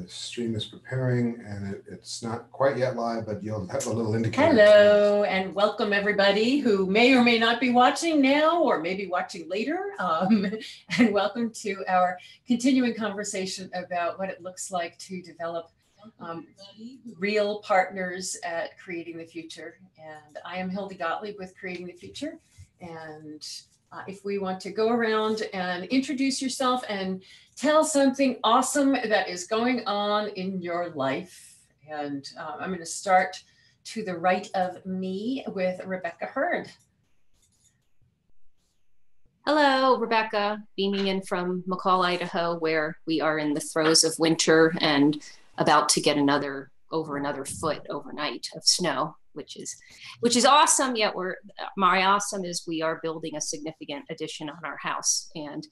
the stream is preparing, and it's not quite yet live, but you'll have a little indicator. Hello, and welcome everybody who may or may not be watching now, or maybe watching later. And welcome to our continuing conversation about what it looks like to develop real partners at Creating the Future. And I am Hilda Gottlieb with Creating the Future. And if we want to go around and introduce yourself and tell something awesome that is going on in your life. And I'm going to start to the right of me with Rebecca Hurd. Hello, Rebecca, beaming in from McCall, Idaho, where we are in the throes of winter and about to get over another foot overnight of snow, which is awesome. Yet my awesome is we are building a significant addition on our house, and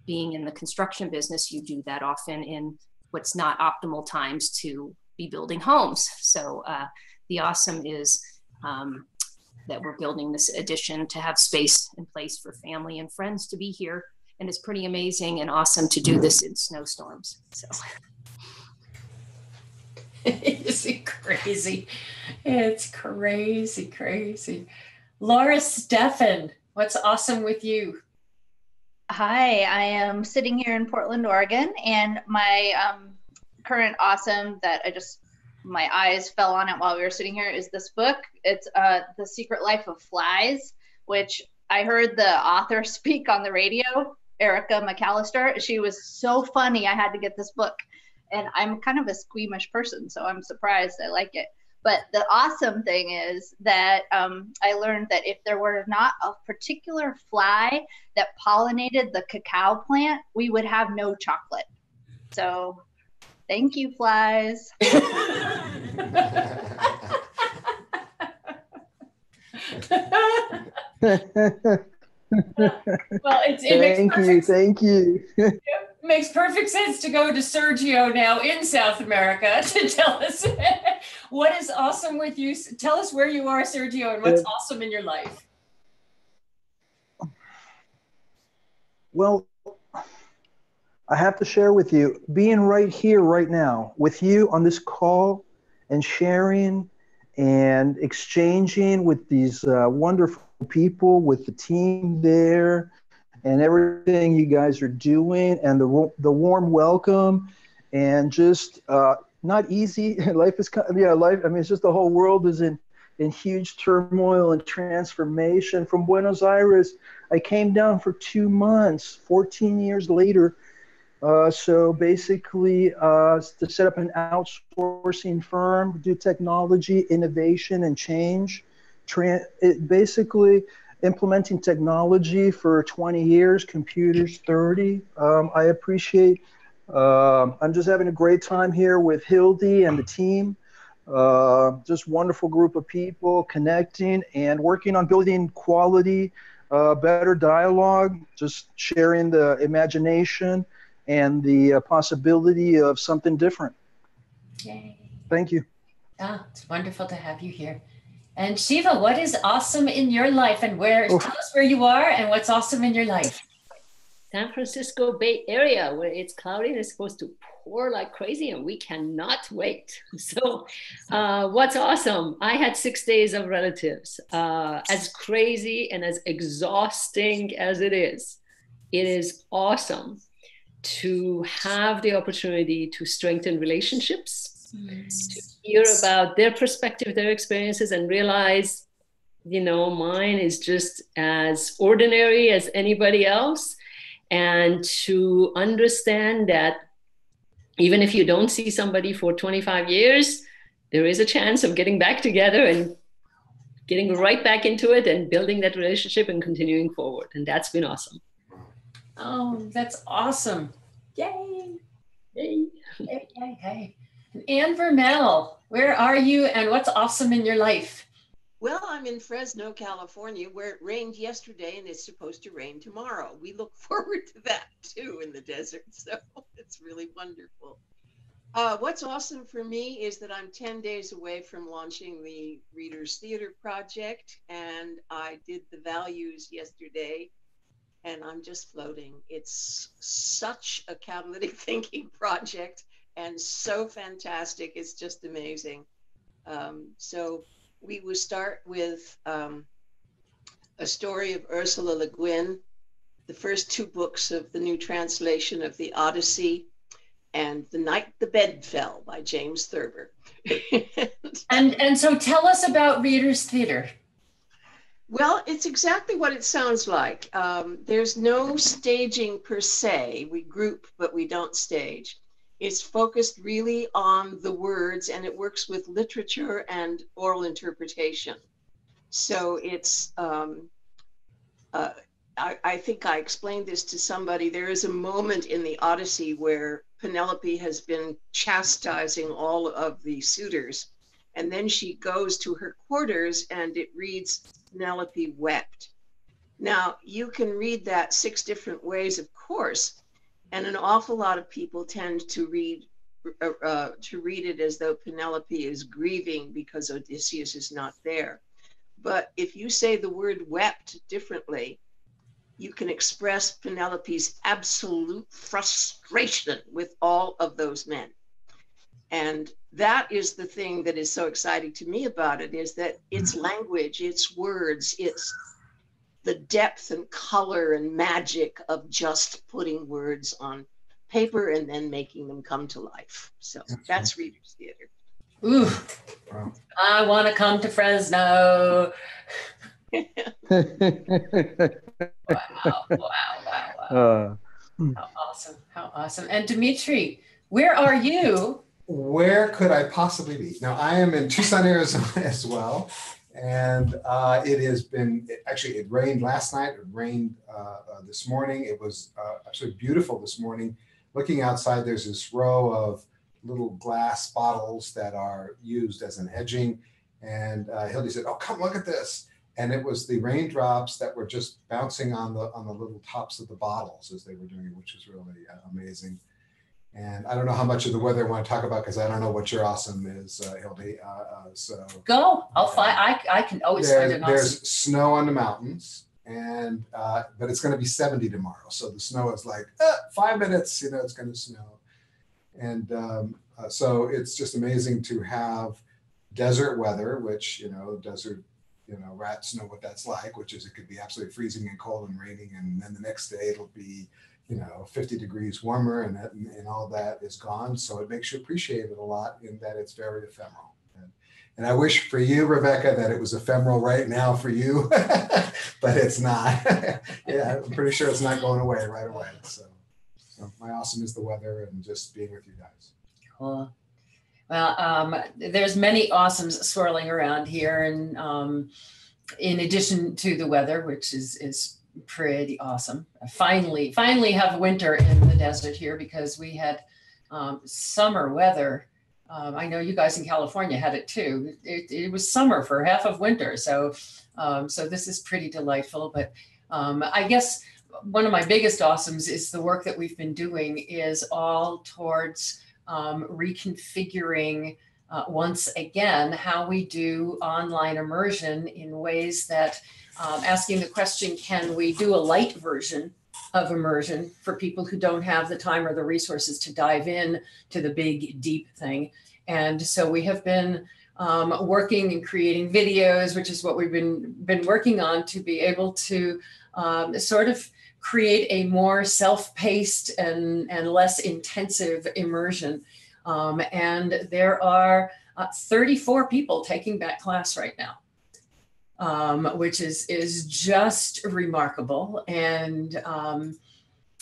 being in the construction business, you do that often in what's not optimal times to be building homes. So the awesome is that we're building this addition to have space in place for family and friends to be here. And it's pretty amazing and awesome to do this in snowstorms. So. Is it crazy? It's crazy, crazy. Laura Steffen, what's awesome with you? Hi, I am sitting here in Portland, Oregon, and my current awesome that my eyes fell on it while we were sitting here is this book. It's The Secret Life of Flies, which I heard the author speak on the radio, Erica McAllister. She was so funny. I had to get this book. And I'm kind of a squeamish person, so I'm surprised I like it. But the awesome thing is that I learned that if there were not a particular fly that pollinated the cacao plant, we would have no chocolate. So thank you, flies. Well, thank you. It makes perfect sense to go to Sergio now in South America to tell us what is awesome with you. Tell us where you are, Sergio, and what's awesome in your life. Well, I have to share with you, being right here, right now, with you on this call and sharing and exchanging with these wonderful people, with the team there, and everything you guys are doing, and the warm welcome, and just not easy. Life is, life. I mean, it's just the whole world is in huge turmoil and transformation. From Buenos Aires, I came down for 2 months, 14 years later. So basically, to set up an outsourcing firm, do technology, innovation, and change. Basically, implementing technology for 20 years, computers 30. I appreciate, I'm just having a great time here with Hildy and the team. Just wonderful group of people connecting and working on building quality, better dialogue, just sharing the imagination and the possibility of something different. Yay. Thank you. It's wonderful to have you here. And Shiva, what is awesome in your life, and tell us where you are and what's awesome in your life? San Francisco Bay Area, where it's cloudy and it's supposed to pour like crazy, and we cannot wait. So what's awesome? I had 6 days of relatives. As crazy and as exhausting as it is awesome to have the opportunity to strengthen relationships, to hear about their perspective, their experiences, and realize, mine is just as ordinary as anybody else. And to understand that even if you don't see somebody for 25 years, there is a chance of getting back together and getting right back into it and building that relationship and continuing forward. And that's been awesome. Oh, that's awesome. Yay. Yay. Yay, yay, yay. Anne Vermel, where are you and what's awesome in your life? Well, I'm in Fresno, California, where it rained yesterday and it's supposed to rain tomorrow. We look forward to that too in the desert, so it's really wonderful. What's awesome for me is that I'm 10 days away from launching the Readers Theater Project, and I did the values yesterday, and I'm just floating. It's such a catalytic thinking project and so fantastic. It's just amazing. So we will start with a story of Ursula Le Guin, the first two books of the new translation of the Odyssey, and The Night the Bed Fell by James Thurber. And so tell us about Reader's Theater. Well, it's exactly what it sounds like. There's no staging per se. We group, but we don't stage. It's focused really on the words, and it works with literature and oral interpretation. So it's, I think I explained this to somebody. There is a moment in the Odyssey where Penelope has been chastising all of the suitors, and then she goes to her quarters and it reads, Penelope wept. Now, you can read that 6 different ways, of course, and an awful lot of people tend to read it as though Penelope is grieving because Odysseus is not there. But if you say the word wept differently, you can express Penelope's absolute frustration with all of those men. And that is the thing that is so exciting to me about it, is that it's language, it's words, it's the depth and color and magic of just putting words on paper and then making them come to life. So that's Reader's Theater. Ooh, Wow. I want to come to Fresno. Wow. How awesome. How awesome. And Dimitri, where are you? Where could I possibly be? Now, I am in Tucson, Arizona as well. And it has been, actually, it rained last night. It rained this morning. It was absolutely beautiful this morning. Looking outside, there's this row of little glass bottles that are used as an edging. And Hildy said, oh, come look at this. And it was the raindrops that were just bouncing on the little tops of the bottles as they were doing it, which was really amazing. And I don't know how much of the weather I want to talk about because I don't know what your awesome is, Hildy. So go. I'll find. I can always find an awesome. There's snow on the mountains, and but it's going to be 70 tomorrow. So the snow is like 5 minutes. You know, it's going to snow, and so it's just amazing to have desert weather, which desert. Rats know what that's like, which is it could be absolutely freezing and cold and raining, and then the next day it'll be 50 degrees warmer, and all that is gone. So it makes you appreciate it a lot in that it's very ephemeral. And I wish for you, Rebecca, that it was ephemeral right now for you, but it's not. Yeah, I'm pretty sure it's not going away right away. So my awesome is the weather and just being with you guys. Cool. Well, there's many awesomes swirling around here, and in addition to the weather, which is pretty awesome. I finally have winter in the desert here because we had summer weather. I know you guys in California had it too. It was summer for half of winter, so this is pretty delightful. But I guess one of my biggest awesomes is the work that we've been doing is all towards reconfiguring once again how we do online immersion in ways that asking the question, can we do a light version of immersion for people who don't have the time or the resources to dive in to the big, deep thing? And so we have been working and creating videos, which is what we've been working on to be able to sort of create a more self-paced and less intensive immersion. And there are 34 people taking that class right now. Which is just remarkable, and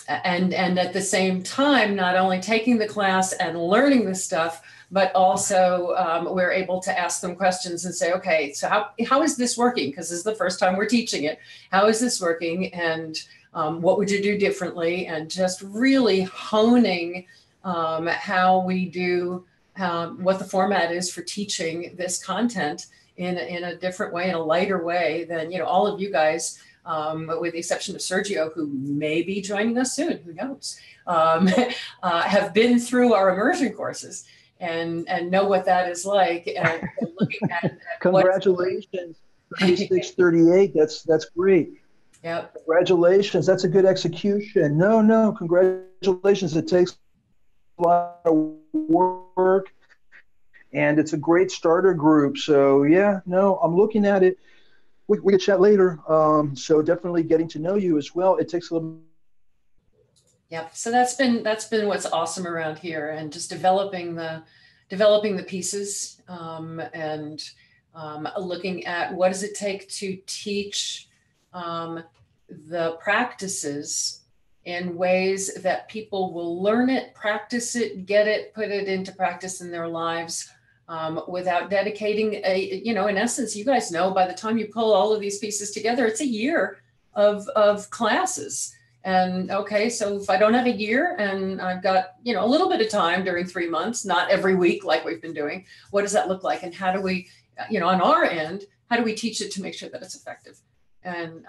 at the same time, not only taking the class and learning the stuff, but also we're able to ask them questions and say, okay, so how is this working? Because this is the first time we're teaching it. How is this working? And what would you do differently? And just really honing how we do, what the format is for teaching this content in a different way, in a lighter way than all of you guys, with the exception of Sergio, who may be joining us soon, who knows, have been through our immersion courses and know what that is like. And looking at congratulations, 3638. That's great. Yep. Congratulations. That's a good execution. No, congratulations. It takes a lot of work, and it's a great starter group. So yeah, no, I'm looking at it. We can chat later. So definitely getting to know you as well. It takes a little. Yep. So that's been what's awesome around here, and just developing the pieces, and looking at what does it take to teach the practices in ways that people will learn it, practice it, get it, put it into practice in their lives, without dedicating in essence, you guys know, by the time you pull all of these pieces together, it's a year of classes. And okay, so if I don't have a year and I've got, a little bit of time during 3 months, not every week like we've been doing, what does that look like? And how do we, on our end, how do we teach it to make sure that it's effective? And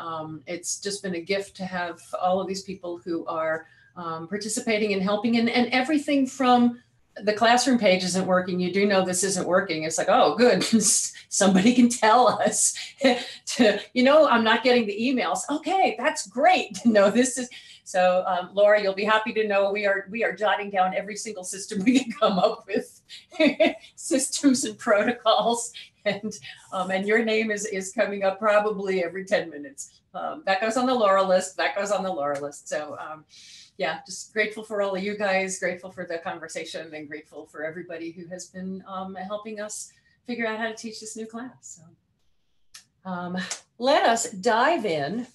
it's just been a gift to have all of these people who are participating and helping, and everything from the classroom page isn't working. You do know this isn't working. It's like, oh, good. Somebody can tell us I'm not getting the emails. Okay, that's great. No, this is, so Laura, you'll be happy to know we are jotting down every single system we can come up with, systems and protocols. And your name is coming up probably every 10 minutes. That goes on the Laura list. That goes on the Laura list. So yeah, just grateful for all of you guys, grateful for the conversation, and grateful for everybody who has been helping us figure out how to teach this new class. So let us dive in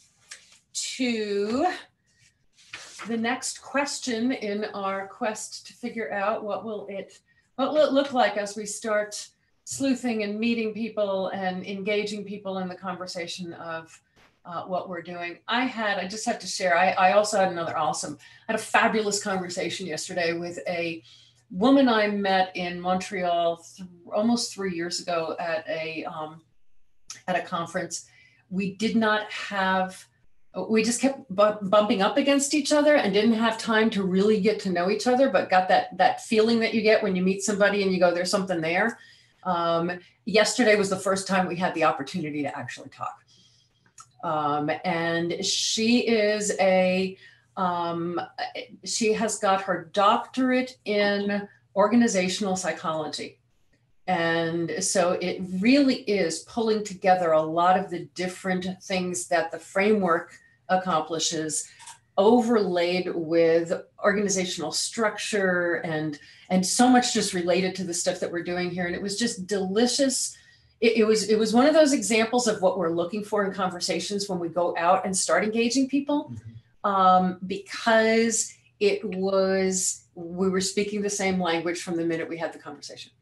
to the next question in our quest to figure out what will it look like as we start sleuthing and meeting people and engaging people in the conversation of what we're doing. I just have to share, I also had had a fabulous conversation yesterday with a woman I met in Montreal almost 3 years ago at a conference. We just kept bumping up against each other and didn't have time to really get to know each other, but got that feeling that you get when you meet somebody and you go, there's something there. Yesterday was the first time we had the opportunity to actually talk. And she is she has got her doctorate in organizational psychology. And so it really is pulling together a lot of the different things that the framework accomplishes, overlaid with organizational structure and so much just related to the stuff that we're doing here. And it was just delicious. It was one of those examples of what we're looking for in conversations when we go out and start engaging people, because we were speaking the same language from the minute we had the conversation.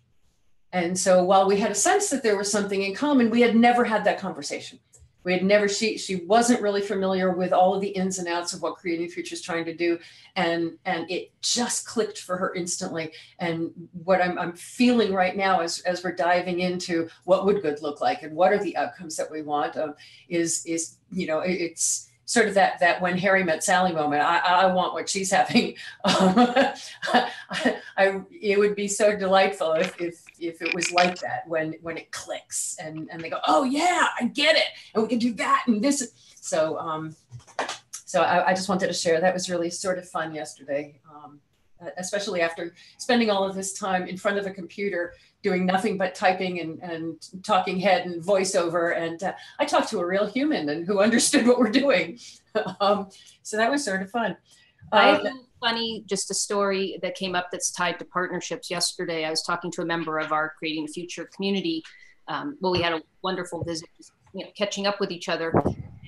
And so while we had a sense that there was something in common, we had never had that conversation. We had never, she wasn't really familiar with all of the ins and outs of what Creating Future is trying to do. And it just clicked for her instantly. And what I'm feeling right now as we're diving into what would good look like and what are the outcomes that we want is it's sort of that when Harry met Sally moment. I want what she's having. It would be so delightful if it was like that when it clicks and they go, oh yeah, I get it, and we can do that and this. So I just wanted to share. That was really sort of fun yesterday, especially after spending all of this time in front of a computer doing nothing but typing and talking head and voiceover. And I talked to a real human and who understood what we're doing. So that was sort of fun. I have just a story that came up that's tied to partnerships. Yesterday, I was talking to a member of our Creating the Future community. We had a wonderful visit, catching up with each other.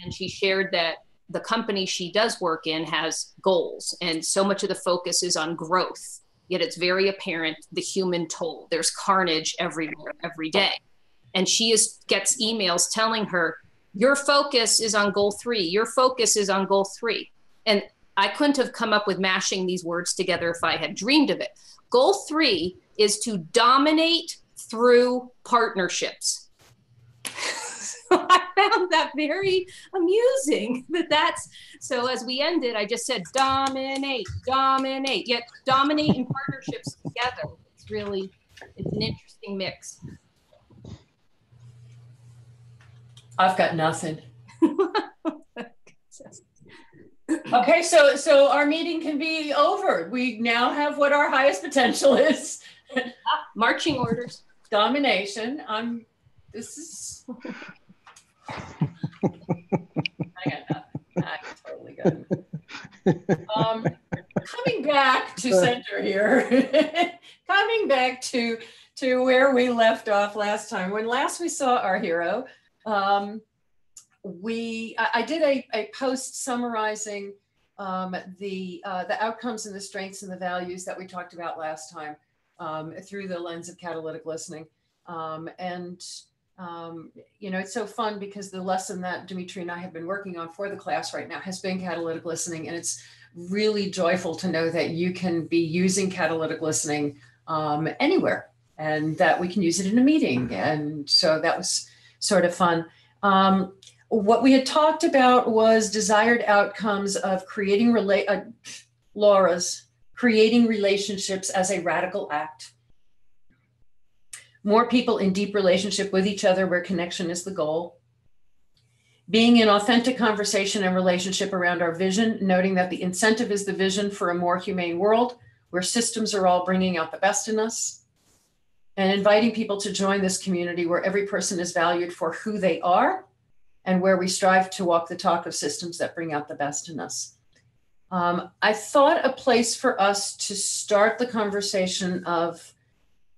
And she shared that the company she does work in has goals. And so much of the focus is on growth. Yet it's very apparent the human toll. There's carnage everywhere, every day. And she gets emails telling her, your focus is on goal 3. Your focus is on goal 3. And I couldn't have come up with mashing these words together if I had dreamed of it. Goal 3 is to dominate through partnerships. So I found that very amusing. So as we ended, I just said, dominate, yet dominate in partnerships together. It's an interesting mix. I've got nothing. Okay, so our meeting can be over. We now have what our highest potential is. Marching orders. Domination. This is. I got nothing. I totally got it. Coming back to center here. Coming back to where we left off last time. When last we saw our hero, I did a post summarizing the outcomes and the strengths and the values that we talked about last time through the lens of catalytic listening. It's so fun because the lesson that Dimitri and I have been working on for the class right now has been catalytic listening. And it's really joyful to know that you can be using catalytic listening anywhere and that we can use it in a meeting. And so that was sort of fun. What we had talked about was desired outcomes of creating Laura's creating relationships as a radical act. More people in deep relationship with each other where connection is the goal. Being in authentic conversation and relationship around our vision, noting that the incentive is the vision for a more humane world where systems are all bringing out the best in us. And inviting people to join this community where every person is valued for who they are and where we strive to walk the talk of systems that bring out the best in us. I thought a place for us to start the conversation of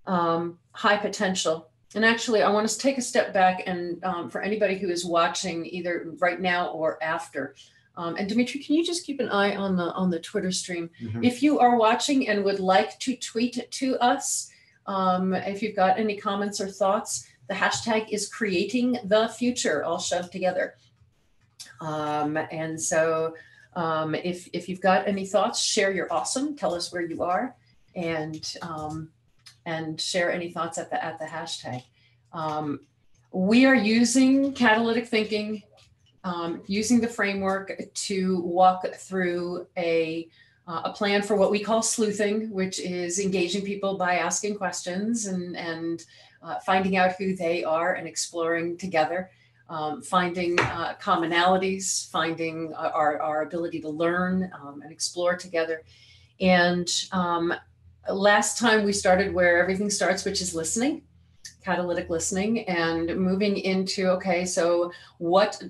high potential. And actually, I want to take a step back and for anybody who is watching either right now or after, and Dimitri, can you just keep an eye on the Twitter stream? Mm-hmm. If you are watching and would like to tweet to us, if you've got any comments or thoughts, the hashtag is creating the future, all shoved together. And so if you've got any thoughts, share your awesome, tell us where you are, and share any thoughts at the hashtag. We are using catalytic thinking, using the framework to walk through a plan for what we call sleuthing, which is engaging people by asking questions and finding out who they are and exploring together, finding commonalities, finding our ability to learn and explore together. And last time we started where everything starts, which is listening, catalytic listening, and moving into, okay, so what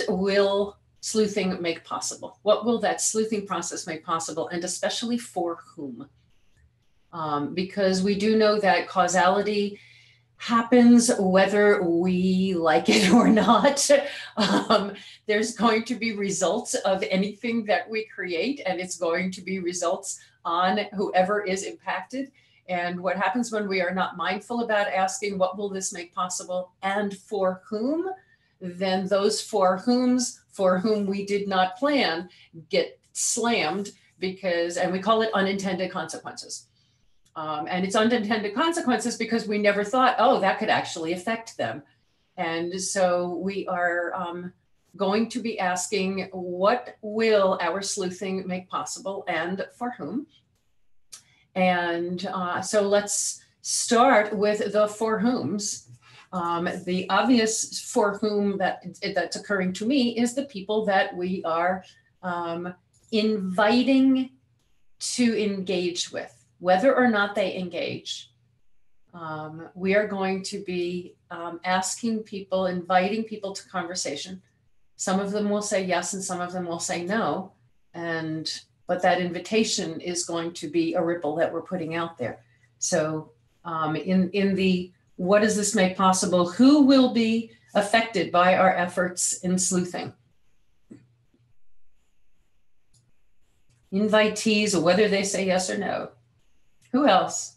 will sleuthing make possible? What will that sleuthing process make possible, and especially for whom? Because we do know that causality happens whether we like it or not. There's going to be results of anything that we create, and it's going to be results on whoever is impacted. And what happens when we are not mindful about asking, what will this make possible and for whom? Then those for whom we did not plan get slammed because, and we call it unintended consequences. And it's unintended consequences because we never thought, oh, that could actually affect them. And so we are going to be asking, what will our sleuthing make possible and for whom? And so let's start with the for whom's. The obvious for whom that's occurring to me is the people that we are inviting to engage with. Whether or not they engage, we are going to be asking people, inviting people to conversation. Some of them will say yes, and some of them will say no. But that invitation is going to be a ripple that we're putting out there. So in the what does this make possible, who will be affected by our efforts in sleuthing? Invitees, or whether they say yes or no. Who else?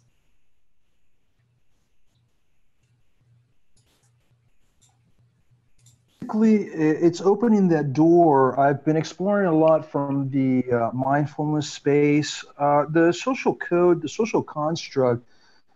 Basically, it's opening that door. I've been exploring a lot from the mindfulness space. The social code, the social construct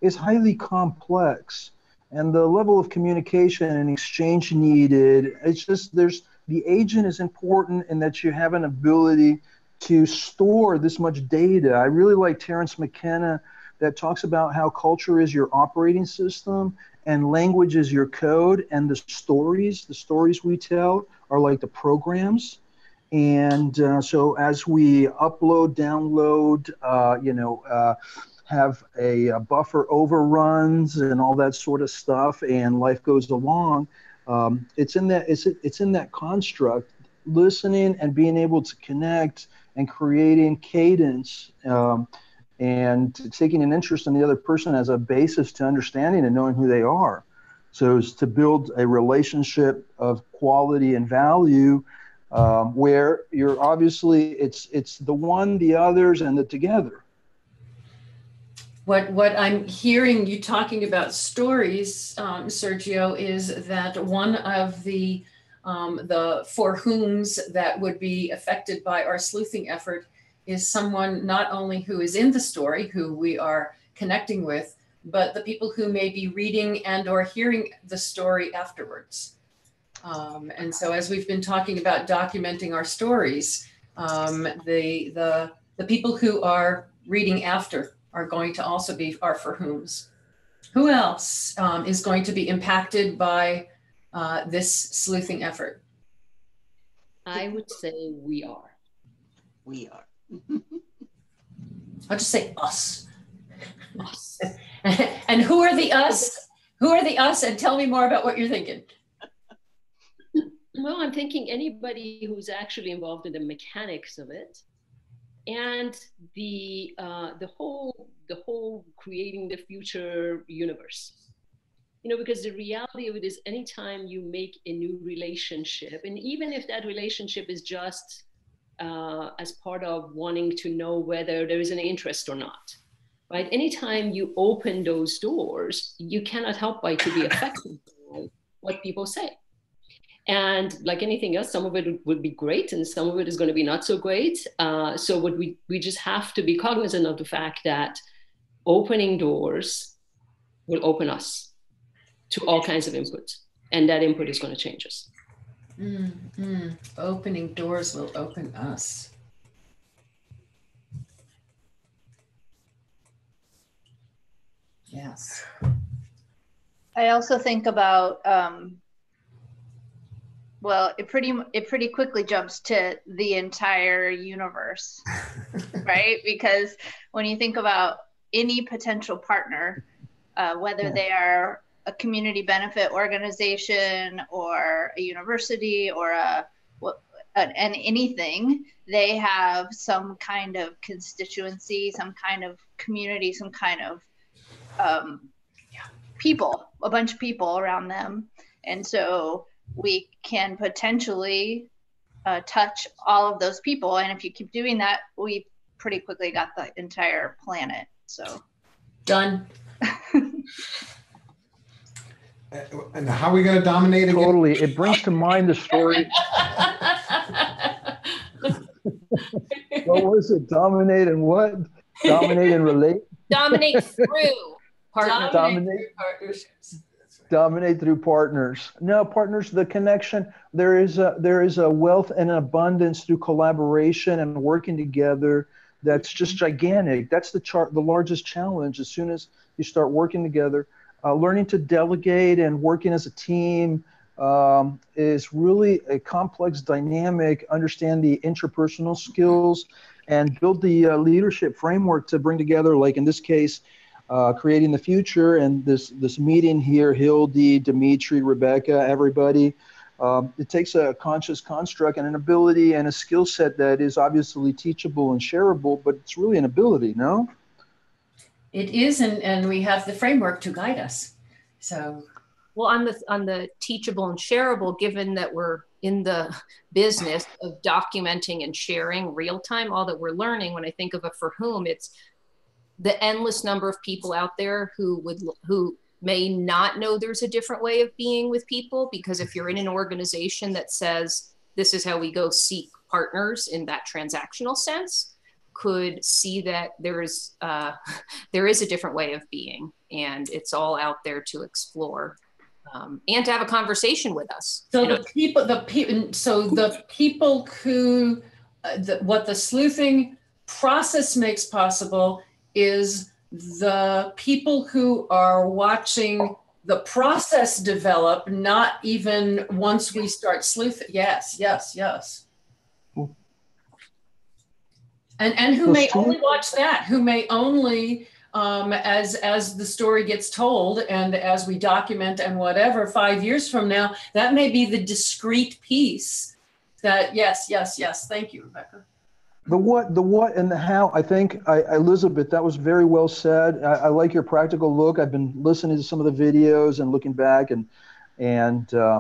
is highly complex, and the level of communication and exchange needed, it's just, the agent is important in that you have an ability to store this much data. I really like Terence McKenna that talks about how culture is your operating system and language is your code, and the stories we tell are like the programs. And so as we upload, download, have a buffer overruns and all that sort of stuff, and life goes along. It's in that construct, listening and being able to connect and creating cadence, and taking an interest in the other person as a basis to understanding and knowing who they are. So it's to build a relationship of quality and value, where you're obviously it's the one, the others, and the together. What I'm hearing you talking about stories, Sergio, is that one of the for whoms that would be affected by our sleuthing effort is someone not only who is in the story, who we are connecting with, but the people who may be reading and or hearing the story afterwards. And so as we've been talking about documenting our stories, the people who are reading after are going to also be our for whoms. Who else is going to be impacted by this sleuthing effort? I would say we are. We are. I'll just say us. Us. And who are the us? Who are the us? And tell me more about what you're thinking. Well, I'm thinking anybody who's actually involved in the mechanics of it, and the whole creating the future universe. Because the reality of it is, anytime you make a new relationship, and even if that relationship is just as part of wanting to know whether there is an interest or not, right? Anytime you open those doors, you cannot help but to be affected by what people say. And like anything else, some of it would be great and some of it is going to be not so great. So what we just have to be cognizant of the fact that opening doors will open us to all kinds of input, and that input is going to change us. Opening doors will open us. Yes. I also think about, well, it pretty quickly jumps to the entire universe, right? Because when you think about any potential partner, whether they are a community benefit organization or a university or anything, they have some kind of constituency, some kind of community, some kind of people, a bunch of people around them. And so we can potentially touch all of those people. And if you keep doing that, we pretty quickly got the entire planet. So done. And how are we going to dominate again? Totally. It brings to mind the story. What was it? Dominate and what? Dominate and relate? Dominate through partners. Dominate through partners. No, partners, the connection, there is a wealth and an abundance through collaboration and working together that's just gigantic. That's the largest challenge. As soon as you start working together, learning to delegate and working as a team is really a complex dynamic. Understand the interpersonal skills and build the leadership framework to bring together, like in this case, creating the future. And this meeting here, Hildy, Dimitri, Rebecca, everybody, it takes a conscious construct and an ability and a skill set that is obviously teachable and shareable, but it's really an ability, no? It is, and we have the framework to guide us. So, well, on the teachable and shareable, given that we're in the business of documenting and sharing real time all that we're learning, when I think of a for whom, it's the endless number of people out there who may not know there's a different way of being with people, because if you're in an organization that says this is how we go seek partners in that transactional sense, could see that there is a different way of being, and it's all out there to explore and to have a conversation with us. So the people who, what the sleuthing process makes possible is the people who are watching the process develop, not even once we start sleuthing. Yes. And who Well, may Steve- only watch that, who may only, as the story gets told and as we document and whatever, 5 years from now, that may be the discrete piece that, yes, thank you, Rebecca. The what, and the how. I think, Elizabeth, that was very well said. I like your practical look. I've been listening to some of the videos and looking back and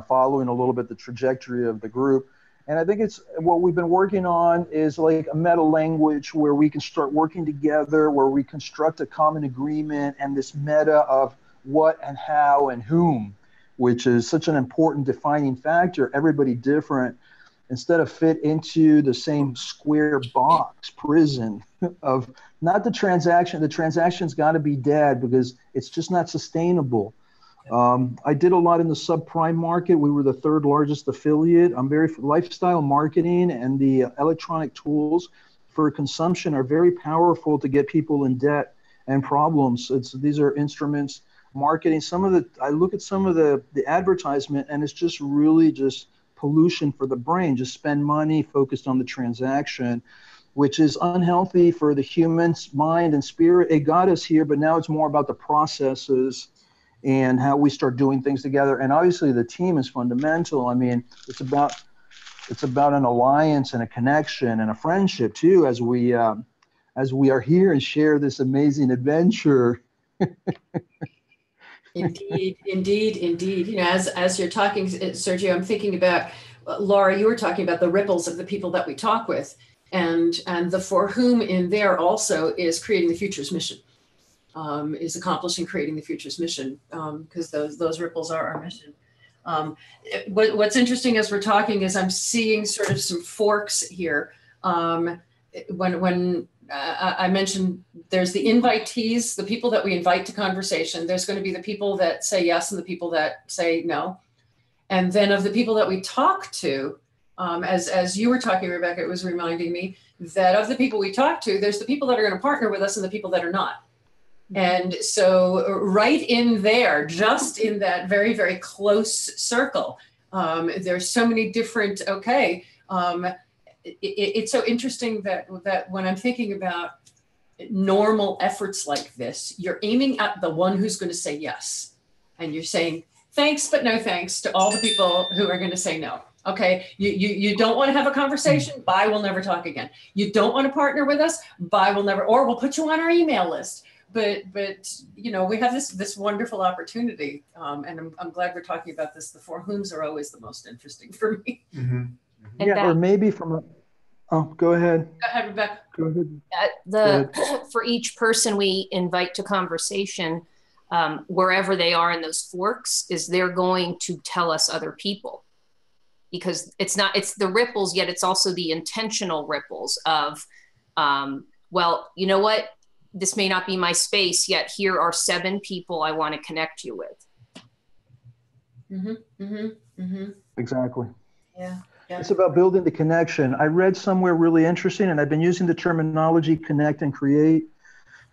following a little bit the trajectory of the group. And I think it's what we've been working on is like a meta language where we can start working together, where we construct a common agreement and this meta of what and how and whom, which is such an important defining factor. Everybody different. Instead of fit into the same square box prison of not the transaction. The transaction's got to be dead because it's just not sustainable. I did a lot in the subprime market. We were the third largest affiliate. I'm very lifestyle marketing, and the electronic tools for consumption are very powerful to get people in debt and problems. These are instruments, marketing. I look at some of the advertisement, and it's just really just pollution for the brain. Just spend money focused on the transaction, which is unhealthy for the human's mind and spirit. It got us here, but now it's more about the processes and how we start doing things together. And obviously the team is fundamental. I mean, it's about an alliance and a connection and a friendship too, as we are here and share this amazing adventure. Indeed. You know, as you're talking, Sergio, I'm thinking about, Laura, you were talking about the ripples of the people that we talk with, and the for whom in there also is creating the future's mission. Is accomplishing creating the future's mission, because those ripples are our mission. What's interesting as we're talking is I'm seeing sort of some forks here. When I mentioned there's the invitees, the people that we invite to conversation. There's going to be the people that say yes and the people that say no. And then of the people that we talk to, as you were talking, Rebecca, it was reminding me that of the people we talk to, there's the people that are going to partner with us and the people that are not. And so right in there, just in that very, very close circle, there's so many different, it's so interesting that when I'm thinking about normal efforts like this, you're aiming at the one who's going to say yes. And you're saying, thanks, but no thanks to all the people who are going to say no. Okay, you don't want to have a conversation? Bye, we'll never talk again. You don't want to partner with us? Bye, we'll never, or we'll put you on our email list. But you know, we have this wonderful opportunity, and I'm glad we're talking about this. The for whoms are always the most interesting for me. Mm-hmm. Yeah, or maybe from a, go ahead. Go ahead, Rebecca. Go ahead. For each person we invite to conversation, wherever they are in those forks, is they're going to tell us other people, because it's the ripples, yet it's also the intentional ripples of, well, you know what? This may not be my space, yet here are 7 people I want to connect you with. Exactly. Yeah. It's about building the connection. I read somewhere really interesting, and I've been using the terminology connect and create.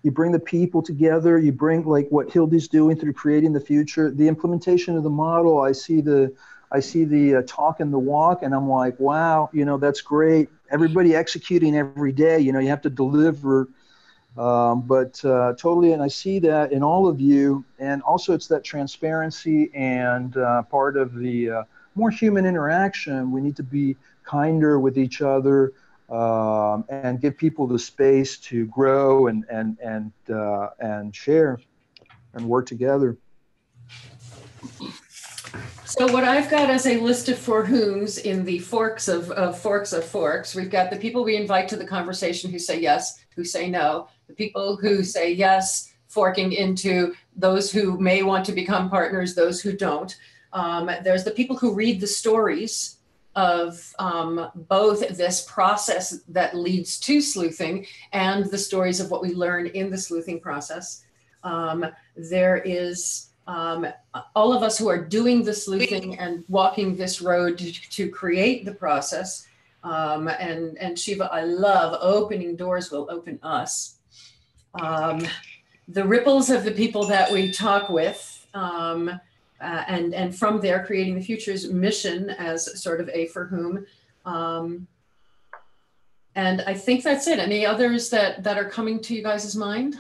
You bring the people together, you bring like what Hildy's doing through creating the future, the implementation of the model. I see the talk and the walk, and I'm like, wow, you know, that's great. Everybody executing every day, you know, you have to deliver. But totally, and I see that in all of you, and also it's that transparency and part of the more human interaction. We need to be kinder with each other and give people the space to grow and share and work together. So what I've got is a list of for whoms in the forks of forks. We've got the people we invite to the conversation who say yes, who say no. The people who say yes, forking into those who may want to become partners, those who don't. There's the people who read the stories of both this process that leads to sleuthing and the stories of what we learn in the sleuthing process. There is all of us who are doing the sleuthing and walking this road to create the process. And Shiva, I love opening doors will open us. The ripples of the people that we talk with, and from there creating the future's mission as sort of a for whom. And I think that's it. Any others that are coming to you guys' mind?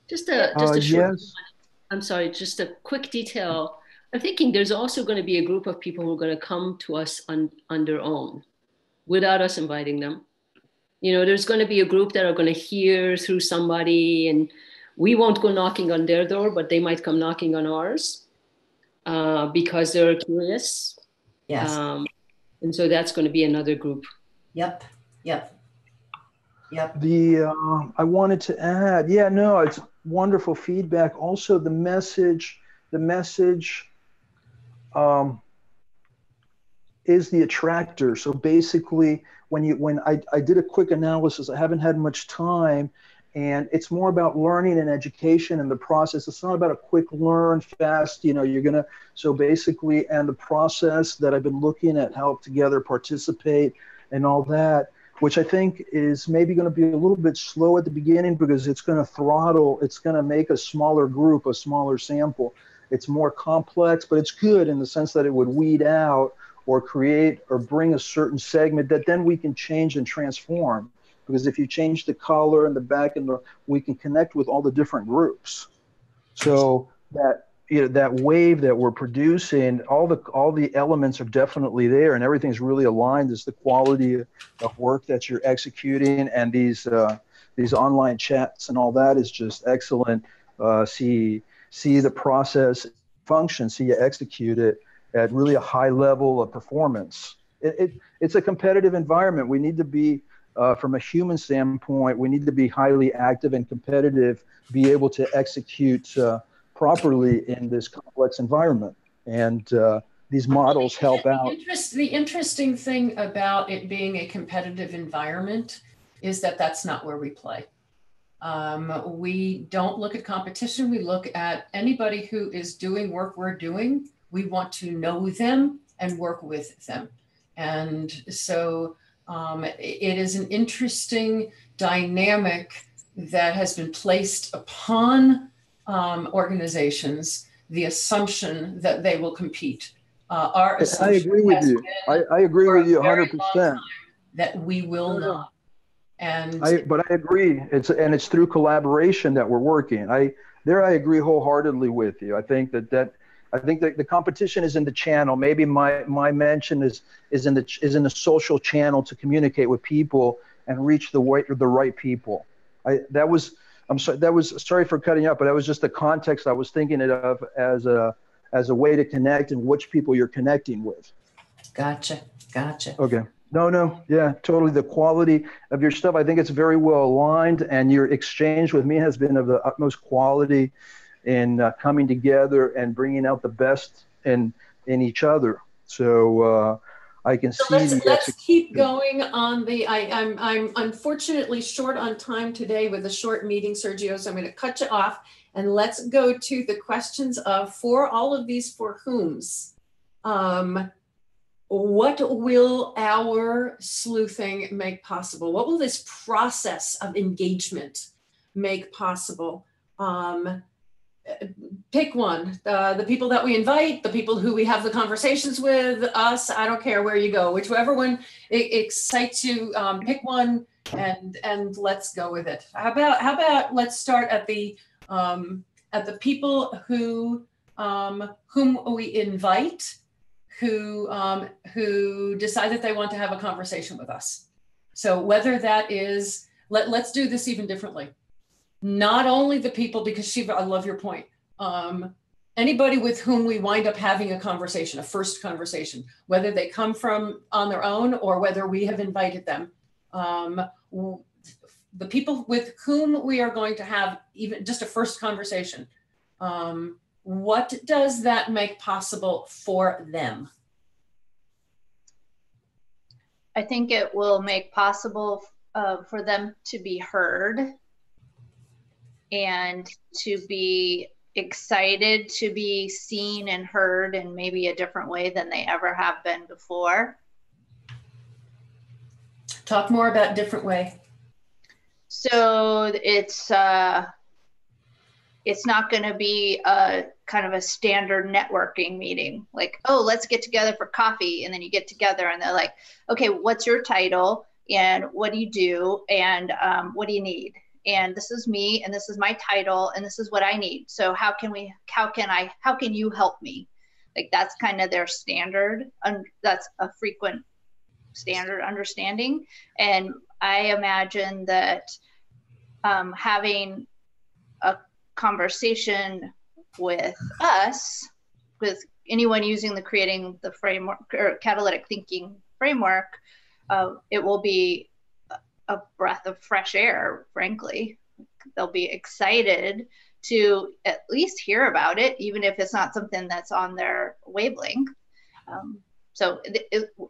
Just a short, Yes. I'm sorry, just a quick detail. I'm thinking there's also going to be a group of people who are going to come to us on their own without us inviting them. You know, there's going to be a group that are going to hear through somebody, and we won't go knocking on their door, but they might come knocking on ours because they're curious. Yes. And so that's going to be another group. Yep. I wanted to add, it's wonderful feedback. Also, the message is the attractor. So basically, when I did a quick analysis, I haven't had much time, and it's more about learning and education and the process. It's not about a quick learn fast, so basically, and the process that I've been looking at, help together, participate, and all that, which I think is maybe going to be a little bit slow at the beginning because it's going to make a smaller group, a smaller sample. It's more complex, but it's good in the sense that it would weed out or create or bring a certain segment that then we can change and transform. Because if you change the color and the back we can connect with all the different groups. So that wave that we're producing, all the elements are definitely there, and everything's really aligned. It's the quality of work that you're executing, and these online chats and all that is just excellent. See the process function, see you execute it at really a high level of performance. It's a competitive environment. We need to be, from a human standpoint, we need to be highly active and competitive, be able to execute properly in this complex environment. And these models help out. The interesting thing about it being a competitive environment is that that's not where we play. We don't look at competition. We look at anybody who is doing work we're doing. We want to know them and work with them. And so it is an interesting dynamic that has been placed upon organizations, the assumption that they will compete. Our assumption I agree with you. I agree with you 100%. That we will not. But I agree. It's through collaboration that we're working. I agree wholeheartedly with you. I think that the competition is in the channel. Maybe my mention is in the social channel to communicate with people and reach the right people. Sorry for cutting up, but that was just the context I was thinking of as a way to connect and which people you're connecting with. Gotcha. Okay. No. Yeah, totally. The quality of your stuff, I think it's very well aligned, and your exchange with me has been of the utmost quality in coming together and bringing out the best in each other. So I can see. Let's keep going on I'm unfortunately short on time today with a short meeting, Sergio, so I'm going to cut you off, and let's go to the questions for all of these for whom's. What will our sleuthing make possible? What will this process of engagement make possible? Pick one. The people that we invite, the people who we have the conversations with, us, I don't care where you go, whichever one excites you, pick one and let's go with it. How about let's start at the people whom we invite, who decide that they want to have a conversation with us. So whether that is, let's do this even differently. Not only the people, because Shiva, I love your point. Anybody with whom we wind up having a conversation, a first conversation, whether they come from on their own or whether we have invited them. The people with whom we are going to have even just a first conversation. What does that make possible for them? I think it will make possible for them to be heard and to be excited to be seen and heard in maybe a different way than they ever have been before. Talk more about different way. So it's not going to be a kind of a standard networking meeting, like, oh, let's get together for coffee, and then you get together and they're like, okay, what's your title? and what do you do, and what do you need? And this is me, and this is my title, and this is what I need. So how can you help me? Like, that's kind of their standard, and that's a frequent standard understanding. And I imagine that having a conversation with us, with anyone using the Creating the Framework or Catalytic Thinking framework, it will be a breath of fresh air, frankly. They'll be excited to at least hear about it, even if it's not something that's on their wavelength. So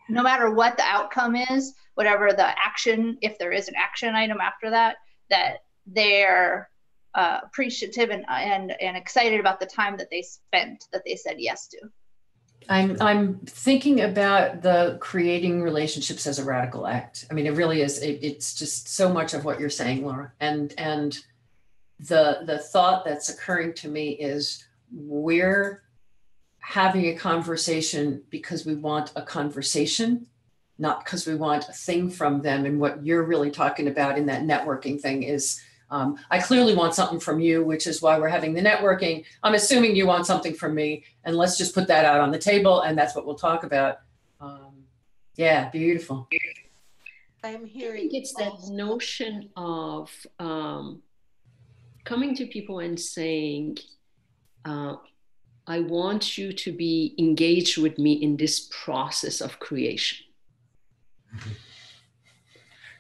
no matter what the outcome is, whatever the action, if there is an action item after that, that they're appreciative and excited about the time that they spent, that they said yes to. I'm thinking about the creating relationships as a radical act. I mean, it really is. It's just so much of what you're saying, Laura. And the thought that's occurring to me is, we're having a conversation because we want a conversation, not because we want a thing from them. And what you're really talking about in that networking thing is, I clearly want something from you, which is why we're having the networking. I'm assuming you want something from me, and let's just put that out on the table, and that's what we'll talk about. Yeah, beautiful. I'm I hearing think it's that notion of coming to people and saying, I want you to be engaged with me in this process of creation.